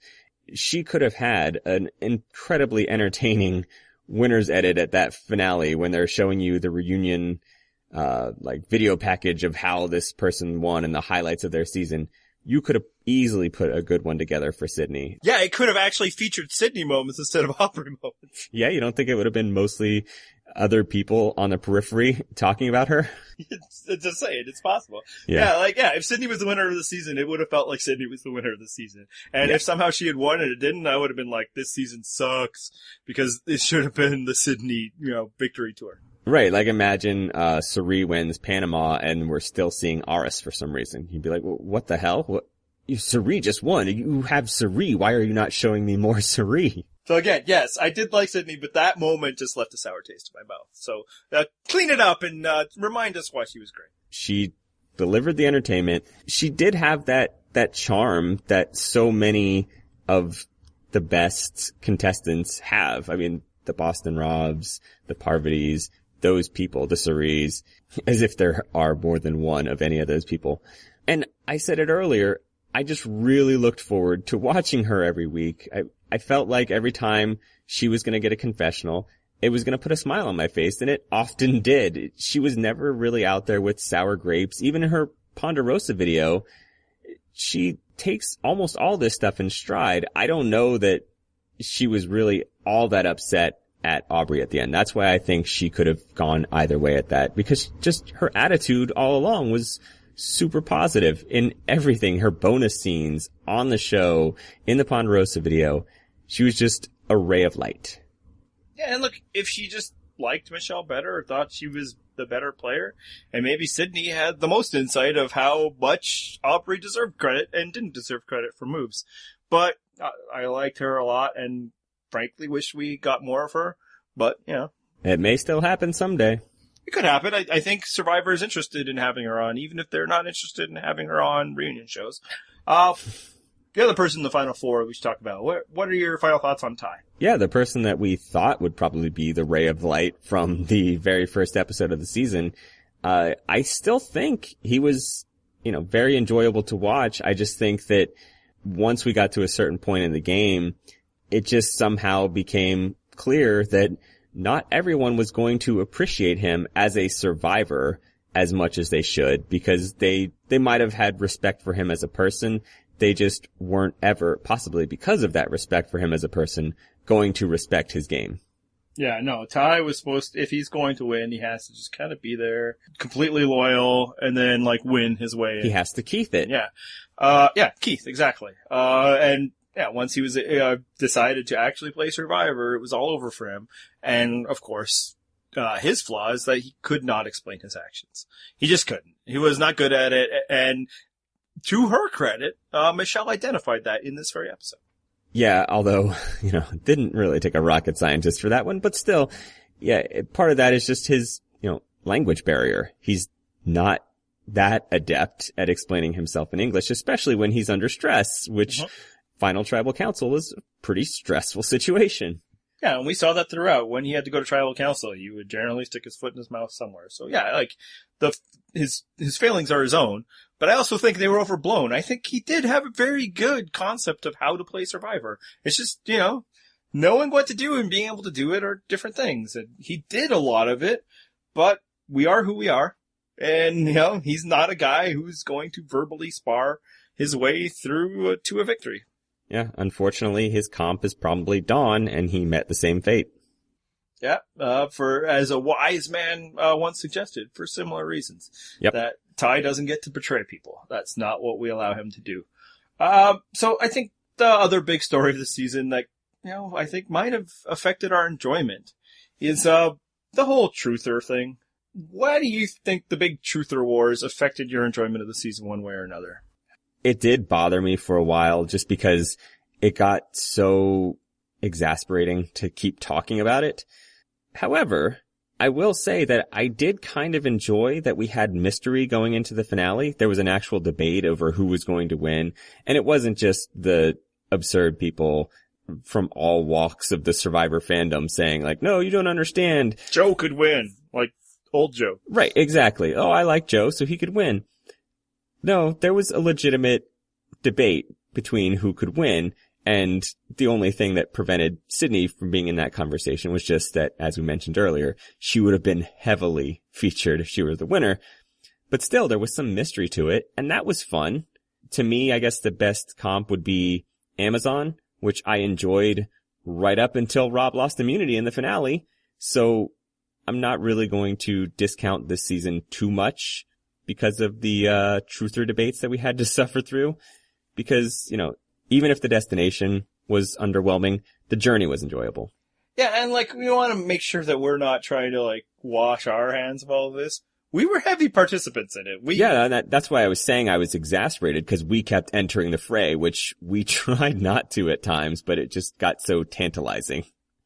S1: She could have had an incredibly entertaining winner's edit at that finale when they're showing you the reunion like video package of how this person won and the highlights of their season. You could have easily put a good one together for Sydney.
S2: Yeah, it could have actually featured Sydney moments instead of Aubrey moments.
S1: Yeah, you don't think it would have been mostly other people on the periphery talking about her?
S2: Just saying, it's possible.
S1: Yeah.
S2: If Sydney was the winner of the season, it would have felt like Sydney was the winner of the season. And if somehow she had won and it didn't, I would have been like, this season sucks, because it should have been the Sydney, victory tour.
S1: Right, like imagine Suri wins Panama and we're still seeing Aris for some reason. You'd be like, well, what the hell? Suri just won. You have Suri. Why are you not showing me more Suri?
S2: So again, yes, I did like Sydney, but that moment just left a sour taste in my mouth. So clean it up and remind us why she was great.
S1: She delivered the entertainment. She did have that charm that so many of the best contestants have. I mean, the Boston Robs, the Parvati's, those people, the Suris, as if there are more than one of any of those people. And I said it earlier, I just really looked forward to watching her every week. I felt like every time she was going to get a confessional, it was going to put a smile on my face, and it often did. She was never really out there with sour grapes. Even in her Ponderosa video, she takes almost all this stuff in stride. I don't know that she was really all that upset at Aubrey at the end. That's why I think she could have gone either way at that, because just her attitude all along was super positive in everything. Her bonus scenes on the show, in the Ponderosa video, she was just a ray of light.
S2: Yeah, and look, if she just liked Michelle better or thought she was the better player, and maybe Sydney had the most insight of how much Aubrey deserved credit and didn't deserve credit for moves. But I liked her a lot and frankly wish we got more of her, but,
S1: It may still happen someday.
S2: It could happen. I think Survivor is interested in having her on, even if they're not interested in having her on reunion shows. The other person in the final 4 we should talk about. What are your final thoughts on Ty?
S1: Yeah, the person that we thought would probably be the ray of light from the very first episode of the season. I still think he was, very enjoyable to watch. I just think that once we got to a certain point in the game, it just somehow became clear that not everyone was going to appreciate him as a survivor as much as they should, because they might have had respect for him as a person. They just weren't ever, possibly because of that respect for him as a person, going to respect his game.
S2: Yeah, no, Ty was supposed to, if he's going to win, he has to just kind of be there, completely loyal, and then, win his way in.
S1: He has to Keith it.
S2: Yeah. Keith, exactly. Once he was decided to actually play Survivor, it was all over for him. And, of course, his flaw is that he could not explain his actions. He just couldn't. He was not good at it, and to her credit, Michelle identified that in this very episode.
S1: Yeah, although, it didn't really take a rocket scientist for that one, but still, yeah, part of that is just his, language barrier. He's not that adept at explaining himself in English, especially when he's under stress, which Final Tribal Council is a pretty stressful situation.
S2: Yeah, and we saw that throughout. When he had to go to tribal council, he would generally stick his foot in his mouth somewhere. So yeah, like his failings are his own, but I also think they were overblown. I think he did have a very good concept of how to play Survivor. It's just, knowing what to do and being able to do it are different things. And he did a lot of it, but we are who we are. And, he's not a guy who's going to verbally spar his way through to a victory.
S1: Yeah, unfortunately, his comp is probably Dawn, and he met the same fate.
S2: Yeah, as a wise man once suggested, for similar reasons.
S1: Yep.
S2: That Ty doesn't get to betray people. That's not what we allow him to do. So I think the other big story of the season that, I think might have affected our enjoyment is the whole truther thing. Why do you think the big truther wars affected your enjoyment of the season one way or another?
S1: It did bother me for a while just because it got so exasperating to keep talking about it. However, I will say that I did kind of enjoy that we had mystery going into the finale. There was an actual debate over who was going to win, and it wasn't just the absurd people from all walks of the Survivor fandom saying like, no, you don't understand.
S2: Joe could win, like old Joe.
S1: Right, exactly. Oh, I like Joe, so he could win. No, there was a legitimate debate between who could win, and the only thing that prevented Sydney from being in that conversation was just that, as we mentioned earlier, she would have been heavily featured if she were the winner. But still, there was some mystery to it, and that was fun. To me, I guess the best comp would be Amazon, which I enjoyed right up until Rob lost immunity in the finale. So I'm not really going to discount this season too much because of the truther debates that we had to suffer through. Because, even if the destination was underwhelming, the journey was enjoyable.
S2: Yeah, and we want to make sure that we're not trying to wash our hands of all of this. We were heavy participants in it.
S1: That's why I was saying I was exasperated, because we kept entering the fray, which we tried not to at times, but it just got so tantalizing.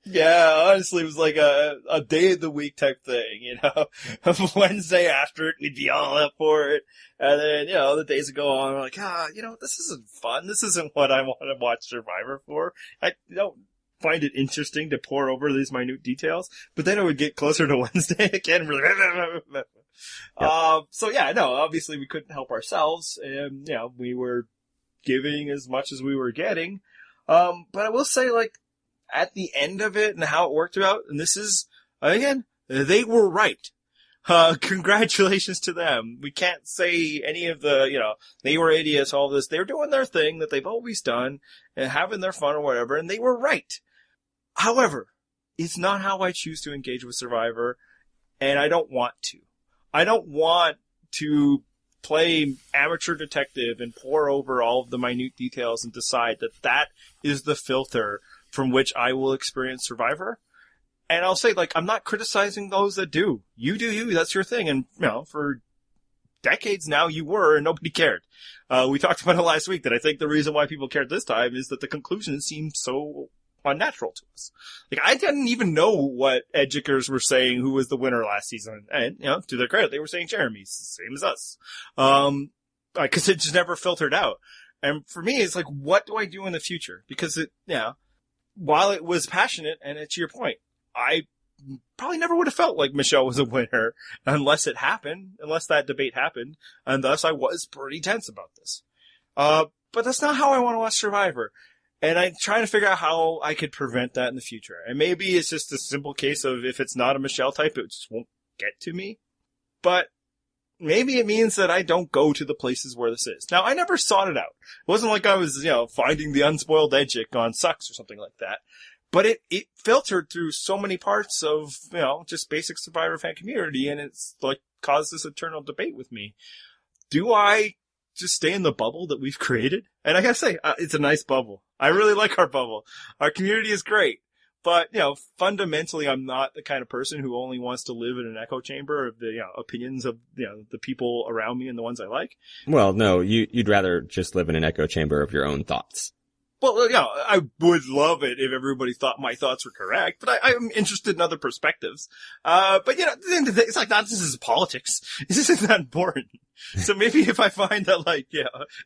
S2: Yeah, honestly, it was like a day of the week type thing, Wednesday after it, we'd be all up for it. And then, the days would go on, we're like, this isn't fun. This isn't what I want to watch Survivor for. I don't find it interesting to pore over these minute details. But then it would get closer to Wednesday again, really. Yep. Obviously we couldn't help ourselves. And, we were giving as much as we were getting. But I will say, at the end of it and how it worked out, and this is, again, they were right. Congratulations to them. We can't say any of the, they were idiots, all this. They were doing their thing that they've always done and having their fun or whatever, and they were right. However, it's not how I choose to engage with Survivor, and I don't want to. I don't want to play amateur detective and pore over all of the minute details and decide that that is the filter from which I will experience Survivor. And I'll say, I'm not criticizing those that do. You do you, that's your thing. And, for decades now you were, and nobody cared. We talked about it last week, that I think the reason why people cared this time is that the conclusion seemed so unnatural to us. I didn't even know what edgickers were saying who was the winner last season. And, to their credit, they were saying Jeremy's, same as us. Cause it just never filtered out. And for me, it's what do I do in the future? Because while it was passionate, and to your point, I probably never would have felt like Michelle was a winner unless that debate happened, and thus I was pretty tense about this. But that's not how I want to watch Survivor. And I'm trying to figure out how I could prevent that in the future. And maybe it's just a simple case of if it's not a Michelle type, it just won't get to me. But maybe it means that I don't go to the places where this is. Now, I never sought it out. It wasn't like I was, finding the unspoiled edgic on Sucks or something like that. But it filtered through so many parts of, just basic Survivor fan community, and it's caused this eternal debate with me. Do I just stay in the bubble that we've created? And I gotta say, it's a nice bubble. I really like our bubble. Our community is great. But, fundamentally, I'm not the kind of person who only wants to live in an echo chamber of the, opinions of, the people around me and the ones I like.
S1: Well, no, you'd rather just live in an echo chamber of your own thoughts.
S2: Well, I would love it if everybody thought my thoughts were correct, but I'm interested in other perspectives. But at the end of the day, it's this is politics. This isn't that important. So maybe if I find that,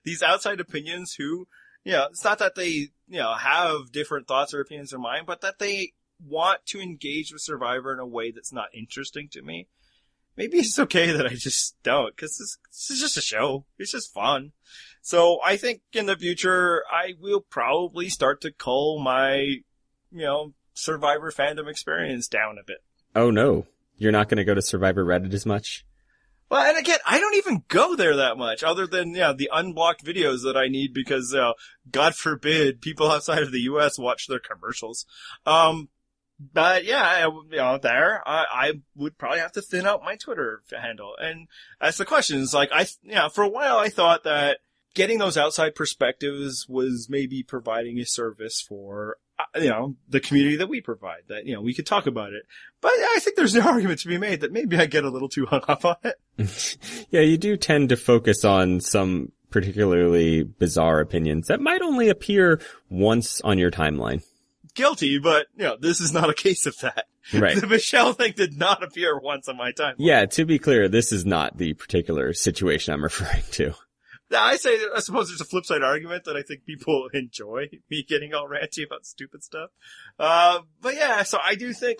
S2: these outside opinions who, it's not that they, have different thoughts or opinions than mine, but that they want to engage with Survivor in a way that's not interesting to me, maybe it's okay that I just don't, because this is just a show. It's just fun. So I think in the future, I will probably start to cull my, Survivor fandom experience down a bit.
S1: Oh no, you're not going to go to Survivor Reddit as much?
S2: Well, and again, I don't even go there that much, other than, the unblocked videos that I need because, God forbid, people outside of the U.S. watch their commercials. But yeah, I would probably have to thin out my Twitter handle. And that's the question. It's like, for a while I thought that getting those outside perspectives was maybe providing a service for, the community that we provide, that, we could talk about it. But I think there's an argument to be made that maybe I get a little too hung up on it.
S1: Yeah, you do tend to focus on some particularly bizarre opinions that might only appear once on your timeline.
S2: Guilty, but, this is not a case of that.
S1: Right.
S2: The Michelle thing did not appear once on my timeline.
S1: Yeah, to be clear, this is not the particular situation I'm referring to.
S2: Now, I suppose there's a flip side argument that I think people enjoy me getting all ranty about stupid stuff. But yeah, so I do think,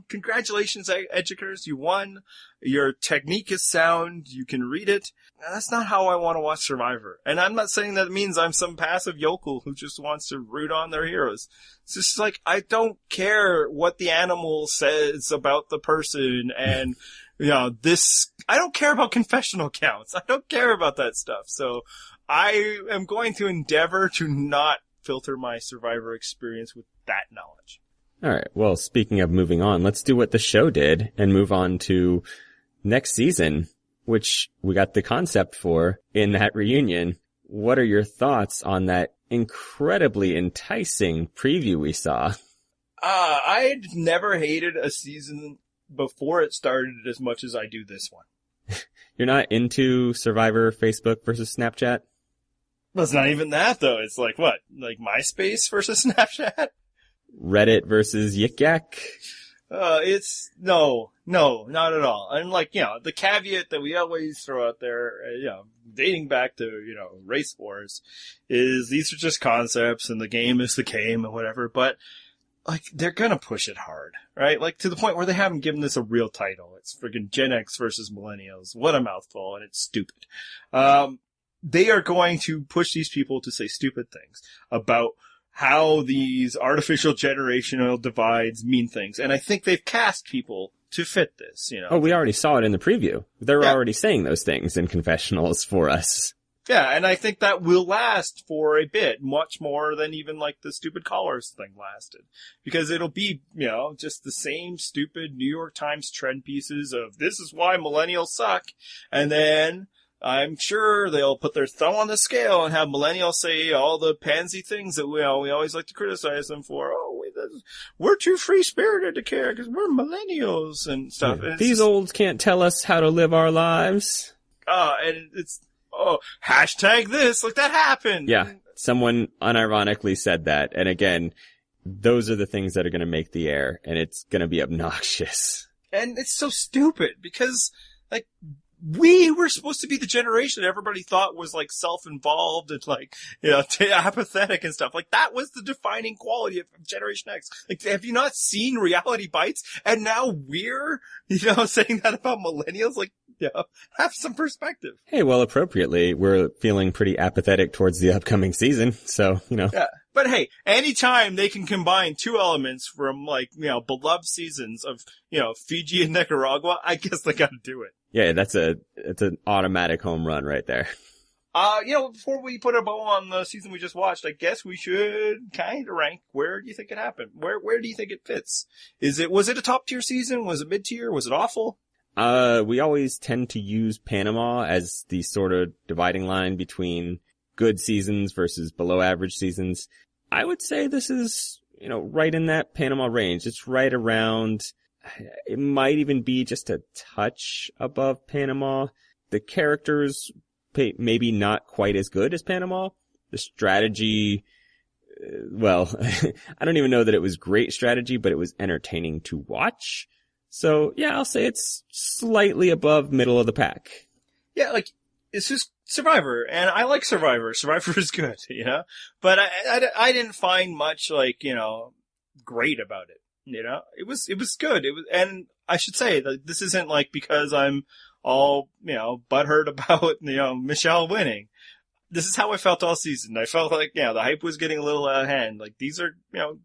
S2: congratulations, Edgekers, you won. Your technique is sound. You can read it. Now, that's not how I want to watch Survivor. And I'm not saying that means I'm some passive yokel who just wants to root on their heroes. It's just like, I don't care what the animal says about the person and, I don't care about confessional counts. I don't care about that stuff. So I am going to endeavor to not filter my Survivor experience with that knowledge.
S1: All right. Well, speaking of moving on, let's do what the show did and move on to next season, which we got the concept for in that reunion. What are your thoughts on that incredibly enticing preview we saw?
S2: I'd never hated a season before it started as much as I do this one.
S1: You're not into Survivor Facebook versus Snapchat?
S2: Well, it's not even that, though. It's like, what? Like MySpace versus Snapchat?
S1: Reddit versus Yik Yak?
S2: No, not at all. And the caveat that we always throw out there, dating back to, race wars, is these are just concepts and the game is the game and whatever, but they're gonna push it hard, right? To the point where they haven't given this a real title. It's friggin' Gen X versus Millennials. What a mouthful, and it's stupid. They are going to push these people to say stupid things about how these artificial generational divides mean things. And I think they've cast people to fit this,
S1: Oh, we already saw it in the preview. They're already saying those things in confessionals for us.
S2: Yeah, and I think that will last for a bit, much more than even the stupid collars thing lasted. Because it'll be, just the same stupid New York Times trend pieces of this is why millennials suck. And then I'm sure they'll put their thumb on the scale and have millennials say all the pansy things that we always like to criticize them for. Oh, we're too free-spirited to care because we're millennials and stuff.
S1: Yeah.
S2: And
S1: these olds can't tell us how to live our lives.
S2: And it's... Oh, hashtag this, that happened.
S1: Yeah, someone unironically said that. And again, those are the things that are going to make the air, and it's going to be obnoxious.
S2: And it's so stupid, because, we were supposed to be the generation that everybody thought was, self-involved and, apathetic and stuff. That was the defining quality of Generation X. Have you not seen Reality Bites? And now we're, saying that about millennials? Have some perspective.
S1: Hey, well, appropriately, we're feeling pretty apathetic towards the upcoming season, so,
S2: Yeah. But hey, anytime they can combine two elements from, beloved seasons of, Fiji and Nicaragua, I guess they gotta do it.
S1: Yeah, it's an automatic home run right there.
S2: Before we put a bow on the season we just watched, I guess we should kind of rank where do you think it happened? Where do you think it fits? Was it a top tier season? Was it mid tier? Was it awful?
S1: We always tend to use Panama as the sort of dividing line between good seasons versus below average seasons. I would say this is, right in that Panama range. It's right around, it might even be just a touch above Panama. The characters maybe not quite as good as Panama. The strategy, I don't even know that it was great strategy, but it was entertaining to watch. So, yeah, I'll say it's slightly above middle of the pack.
S2: Yeah, it's just Survivor, and I like Survivor. Survivor is good, But I didn't find much, great about it. It was good. And I should say that this isn't like because I'm all, butthurt about, Michelle winning. This is how I felt all season. I felt like, the hype was getting a little out of hand. Like, these are,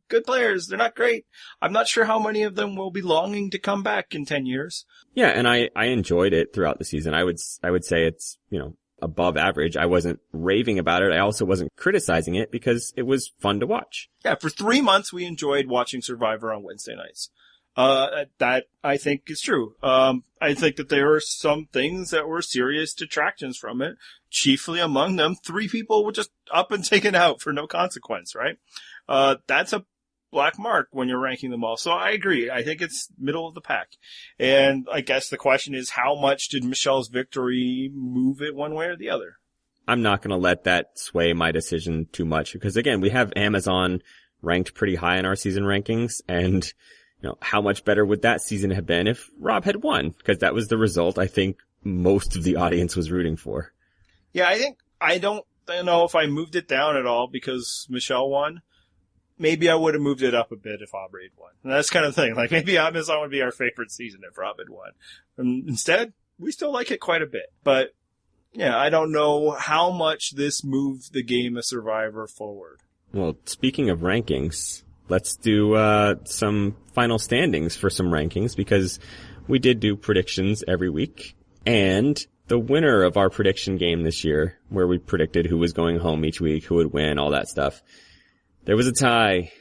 S2: good players. They're not great. I'm not sure how many of them will be longing to come back in 10 years.
S1: Yeah, and I enjoyed it throughout the season. I would say it's, above average. I wasn't raving about it. I also wasn't criticizing it because it was fun to watch.
S2: Yeah, for 3 months we enjoyed watching Survivor on Wednesday nights. That I think is true. I think that there are some things that were serious detractions from it. Chiefly among them, 3 people were just up and taken out for no consequence, right? That's a black mark when you're ranking them all. So I agree. I think it's middle of the pack. And I guess the question is, how much did Michelle's victory move it one way or the other?
S1: I'm not going to let that sway my decision too much because, again, we have Amazon ranked pretty high in our season rankings. And, how much better would that season have been if Rob had won? Because that was the result I think most of the audience was rooting for.
S2: Yeah, I don't know if I moved it down at all because Michelle won. Maybe I would have moved it up a bit if Aubrey had won. And that's kind of thing. Like, maybe Amazon would be our favorite season if Rob had won. Instead, we still like it quite a bit. But, yeah, I don't know how much this moved the game of Survivor forward.
S1: Well, speaking of rankings, let's do some final standings for some rankings because we did do predictions every week. And the winner of our prediction game this year, where we predicted who was going home each week, who would win, all that stuff, there was a tie.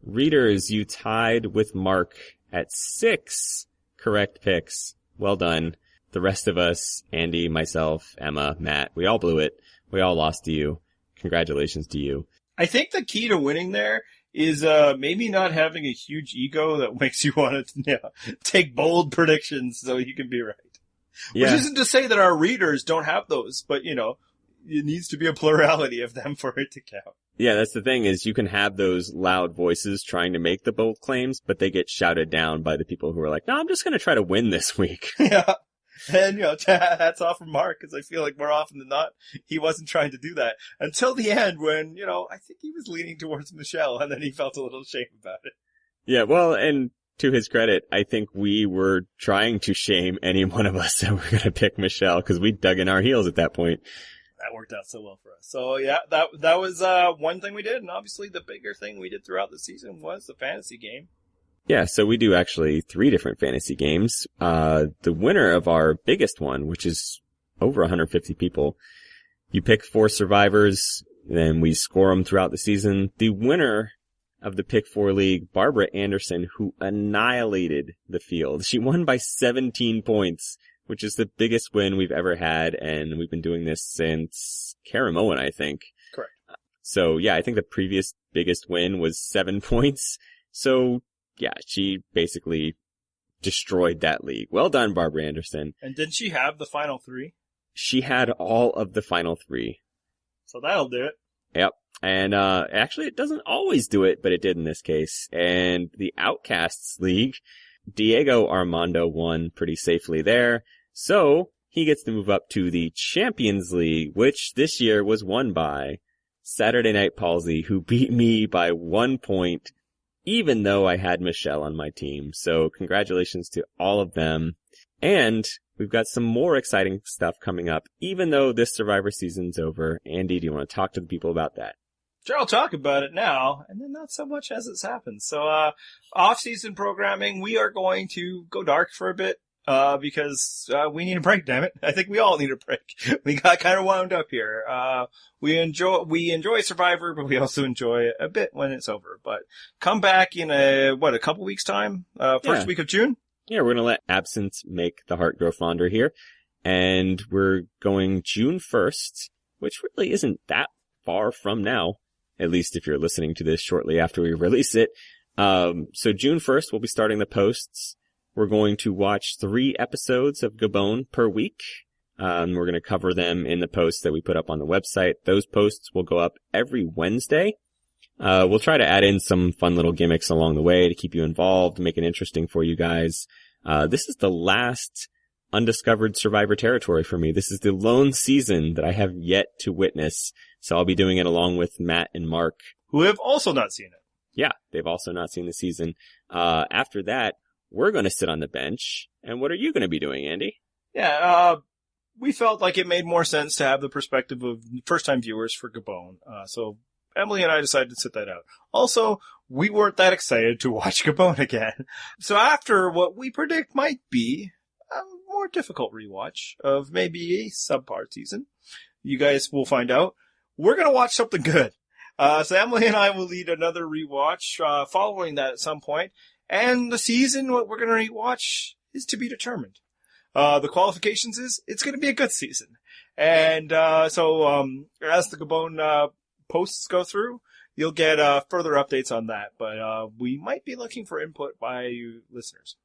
S1: Readers, you tied with Mark at 6 correct picks. Well done. The rest of us, Andy, myself, Emma, Matt, we all blew it. We all lost to you. Congratulations to you.
S2: I think the key to winning there is maybe not having a huge ego that makes you want to take bold predictions so you can be right. Yeah. Which isn't to say that our readers don't have those, but it needs to be a plurality of them for it to count.
S1: Yeah, that's the thing is you can have those loud voices trying to make the bold claims, but they get shouted down by the people who are like, no, I'm just going to try to win this week.
S2: Yeah. And, hats off from Mark, because I feel like more often than not, he wasn't trying to do that. Until the end when, I think he was leaning towards Michelle, and then he felt a little shame about it.
S1: Yeah, well, and to his credit, I think we were trying to shame any one of us that were going to pick Michelle, because we dug in our heels at that point.
S2: That worked out so well for us. So yeah, that was one thing we did, and obviously the bigger thing we did throughout the season was the fantasy game.
S1: Yeah, so we do actually 3 different fantasy games. The winner of our biggest one, which is over 150 people, you pick 4 survivors, then we score them throughout the season. The winner of the Pick 4 League, Barbara Anderson, who annihilated the field. She won by 17 points. Which is the biggest win we've ever had, and we've been doing this since Karamoan, I think.
S2: Correct.
S1: So, yeah, I think the previous biggest win was 7 points. So, yeah, she basically destroyed that league. Well done, Barbara Anderson.
S2: And didn't she have the final 3?
S1: She had all of the final 3.
S2: So that'll do it.
S1: Yep. And actually, it doesn't always do it, but it did in this case. And the Outcasts League, Diego Armando won pretty safely there. So, he gets to move up to the Champions League, which this year was won by Saturday Night Palsy, who beat me by 1 point, even though I had Michelle on my team. So, congratulations to all of them. And we've got some more exciting stuff coming up, even though this Survivor season's over. Andy, do you want to talk to the people about that?
S2: Sure, I'll talk about it now, and then not so much as it's happened. So, off-season programming, we are going to go dark for a bit. Because we need a break, damn it. I think we all need a break. We got kind of wound up here. We enjoy Survivor, but we also enjoy it a bit when it's over. But come back in a couple weeks time? First week of June?
S1: Yeah, we're gonna let absence make the heart grow fonder here. And we're going June 1st, which really isn't that far from now. At least if you're listening to this shortly after we release it. So June 1st, we'll be starting the posts. We're going to watch 3 episodes of Gabon per week. We're going to cover them in the posts that we put up on the website. Those posts will go up every Wednesday. We'll try to add in some fun little gimmicks along the way to keep you involved, make it interesting for you guys. This is the last undiscovered Survivor territory for me. This is the lone season that I have yet to witness. So I'll be doing it along with Matt and Mark,
S2: who have also not seen it.
S1: Yeah, they've also not seen the season. After that, we're going to sit on the bench. And what are you going to be doing, Andy?
S2: Yeah, we felt like it made more sense to have the perspective of first-time viewers for Gabon. So Emily and I decided to sit that out. Also, we weren't that excited to watch Gabon again. So after what we predict might be a more difficult rewatch of maybe a subpar season, you guys will find out, we're going to watch something good. So Emily and I will lead another rewatch following that at some point. And the season, what we're going to rewatch is to be determined. The qualifications is, it's going to be a good season. And so as the Gabon posts go through, you'll get further updates on that. But we might be looking for input by you listeners.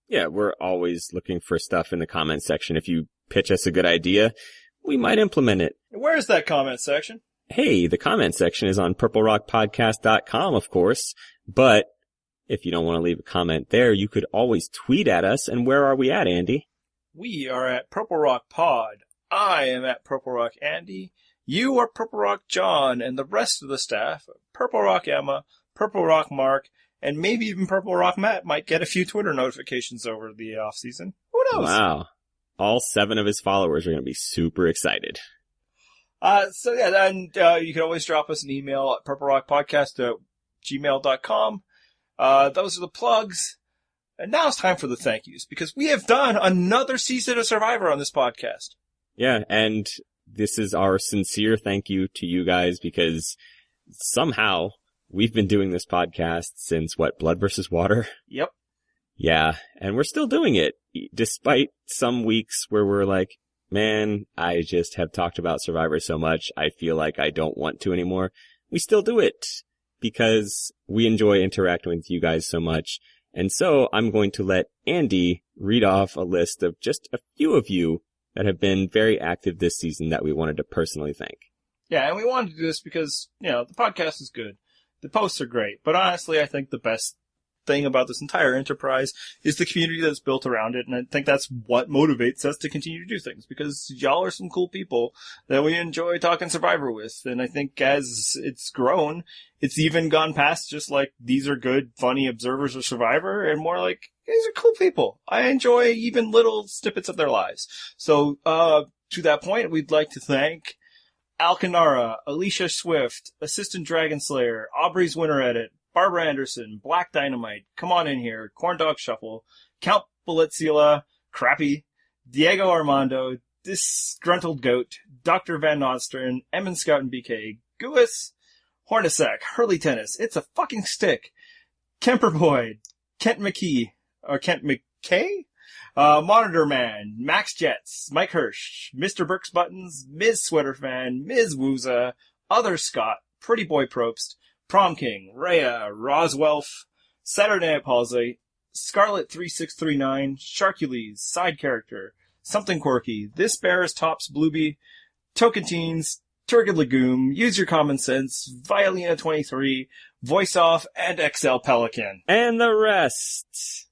S1: Yeah, we're always looking for stuff in the comment section. If you pitch us a good idea, we might implement it.
S2: Where's that comment section?
S1: Hey, the comment section is on purplerockpodcast.com, of course. But if you don't want to leave a comment there, you could always tweet at us. And where are we at, Andy?
S2: We are at Purple Rock Pod. I am at Purple Rock Andy. You are Purple Rock John, and the rest of the staff, Purple Rock Emma, Purple Rock Mark, and maybe even Purple Rock Matt might get a few Twitter notifications over the off season. Who knows?
S1: Wow. All 7 of his followers are going to be super excited.
S2: So yeah, and you can always drop us an email at purplerockpodcast@gmail.com. Those are the plugs. And now it's time for the thank yous, because we have done another season of Survivor on this podcast.
S1: Yeah, and this is our sincere thank you to you guys, because somehow we've been doing this podcast since, Blood versus Water?
S2: Yep.
S1: Yeah, and we're still doing it, despite some weeks where we're like, man, I just have talked about Survivor so much, I feel like I don't want to anymore. We still do it, because we enjoy interacting with you guys so much. And so I'm going to let Andy read off a list of just a few of you that have been very active this season that we wanted to personally thank.
S2: Yeah, and we wanted to do this because, the podcast is good. The posts are great. But honestly, I think the best thing about this entire enterprise is the community that's built around it. And I think that's what motivates us to continue to do things, because y'all are some cool people that we enjoy talking Survivor with. And I think as it's grown, it's even gone past just like, these are good, funny observers of Survivor, and more like, these are cool people. I enjoy even little snippets of their lives. So, to that point, we'd like to thank Alcanara, Alicia Swift, Assistant Dragon Slayer, Aubrey's Winter Edit, Barbara Anderson, Black Dynamite, Come On In Here, Corn Dog Shuffle, Count Belitzila, Crappy, Diego Armando, Disgruntled Goat, Dr. Van Nostern, Emmon Scout and BK, Guis, Hornacek, Hurley Tennis, It's a Fucking Stick, Kemper Boyd, Kent McKay, Monitor Man, Max Jets, Mike Hirsch, Mr. Burks Buttons, Ms. Sweater Fan, Ms. Wooza, Other Scott, Pretty Boy Probst, Prom King, Rhea, Roswelf, Saturday Night Palsy, Scarlet 3639, Sharkules, Side Character, Something Quirky, This Bear is Tops Blueby, Token Teens, Turgid Legume, Use Your Common Sense, Violina 23, Voice Off, and XL Pelican.
S1: And the rest.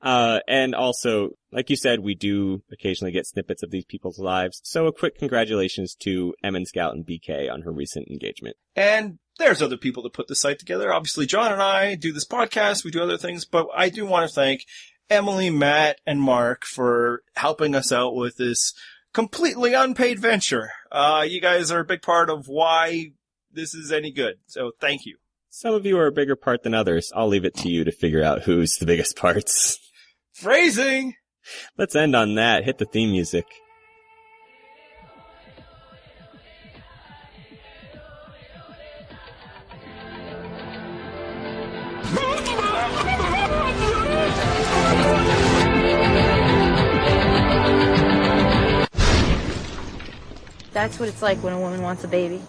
S1: And also, like you said, we do occasionally get snippets of these people's lives. So a quick congratulations to Emmon Scout and BK on her recent engagement.
S2: And there's other people that put this site together. Obviously, John and I do this podcast. We do other things, but I do want to thank Emily, Matt, and Mark for helping us out with this completely unpaid venture. You guys are a big part of why this is any good. So thank you.
S1: Some of you are a bigger part than others. I'll leave it to you to figure out who's the biggest parts.
S2: Phrasing!
S1: Let's end on that. Hit the theme music.
S3: That's what it's like when a woman wants a baby.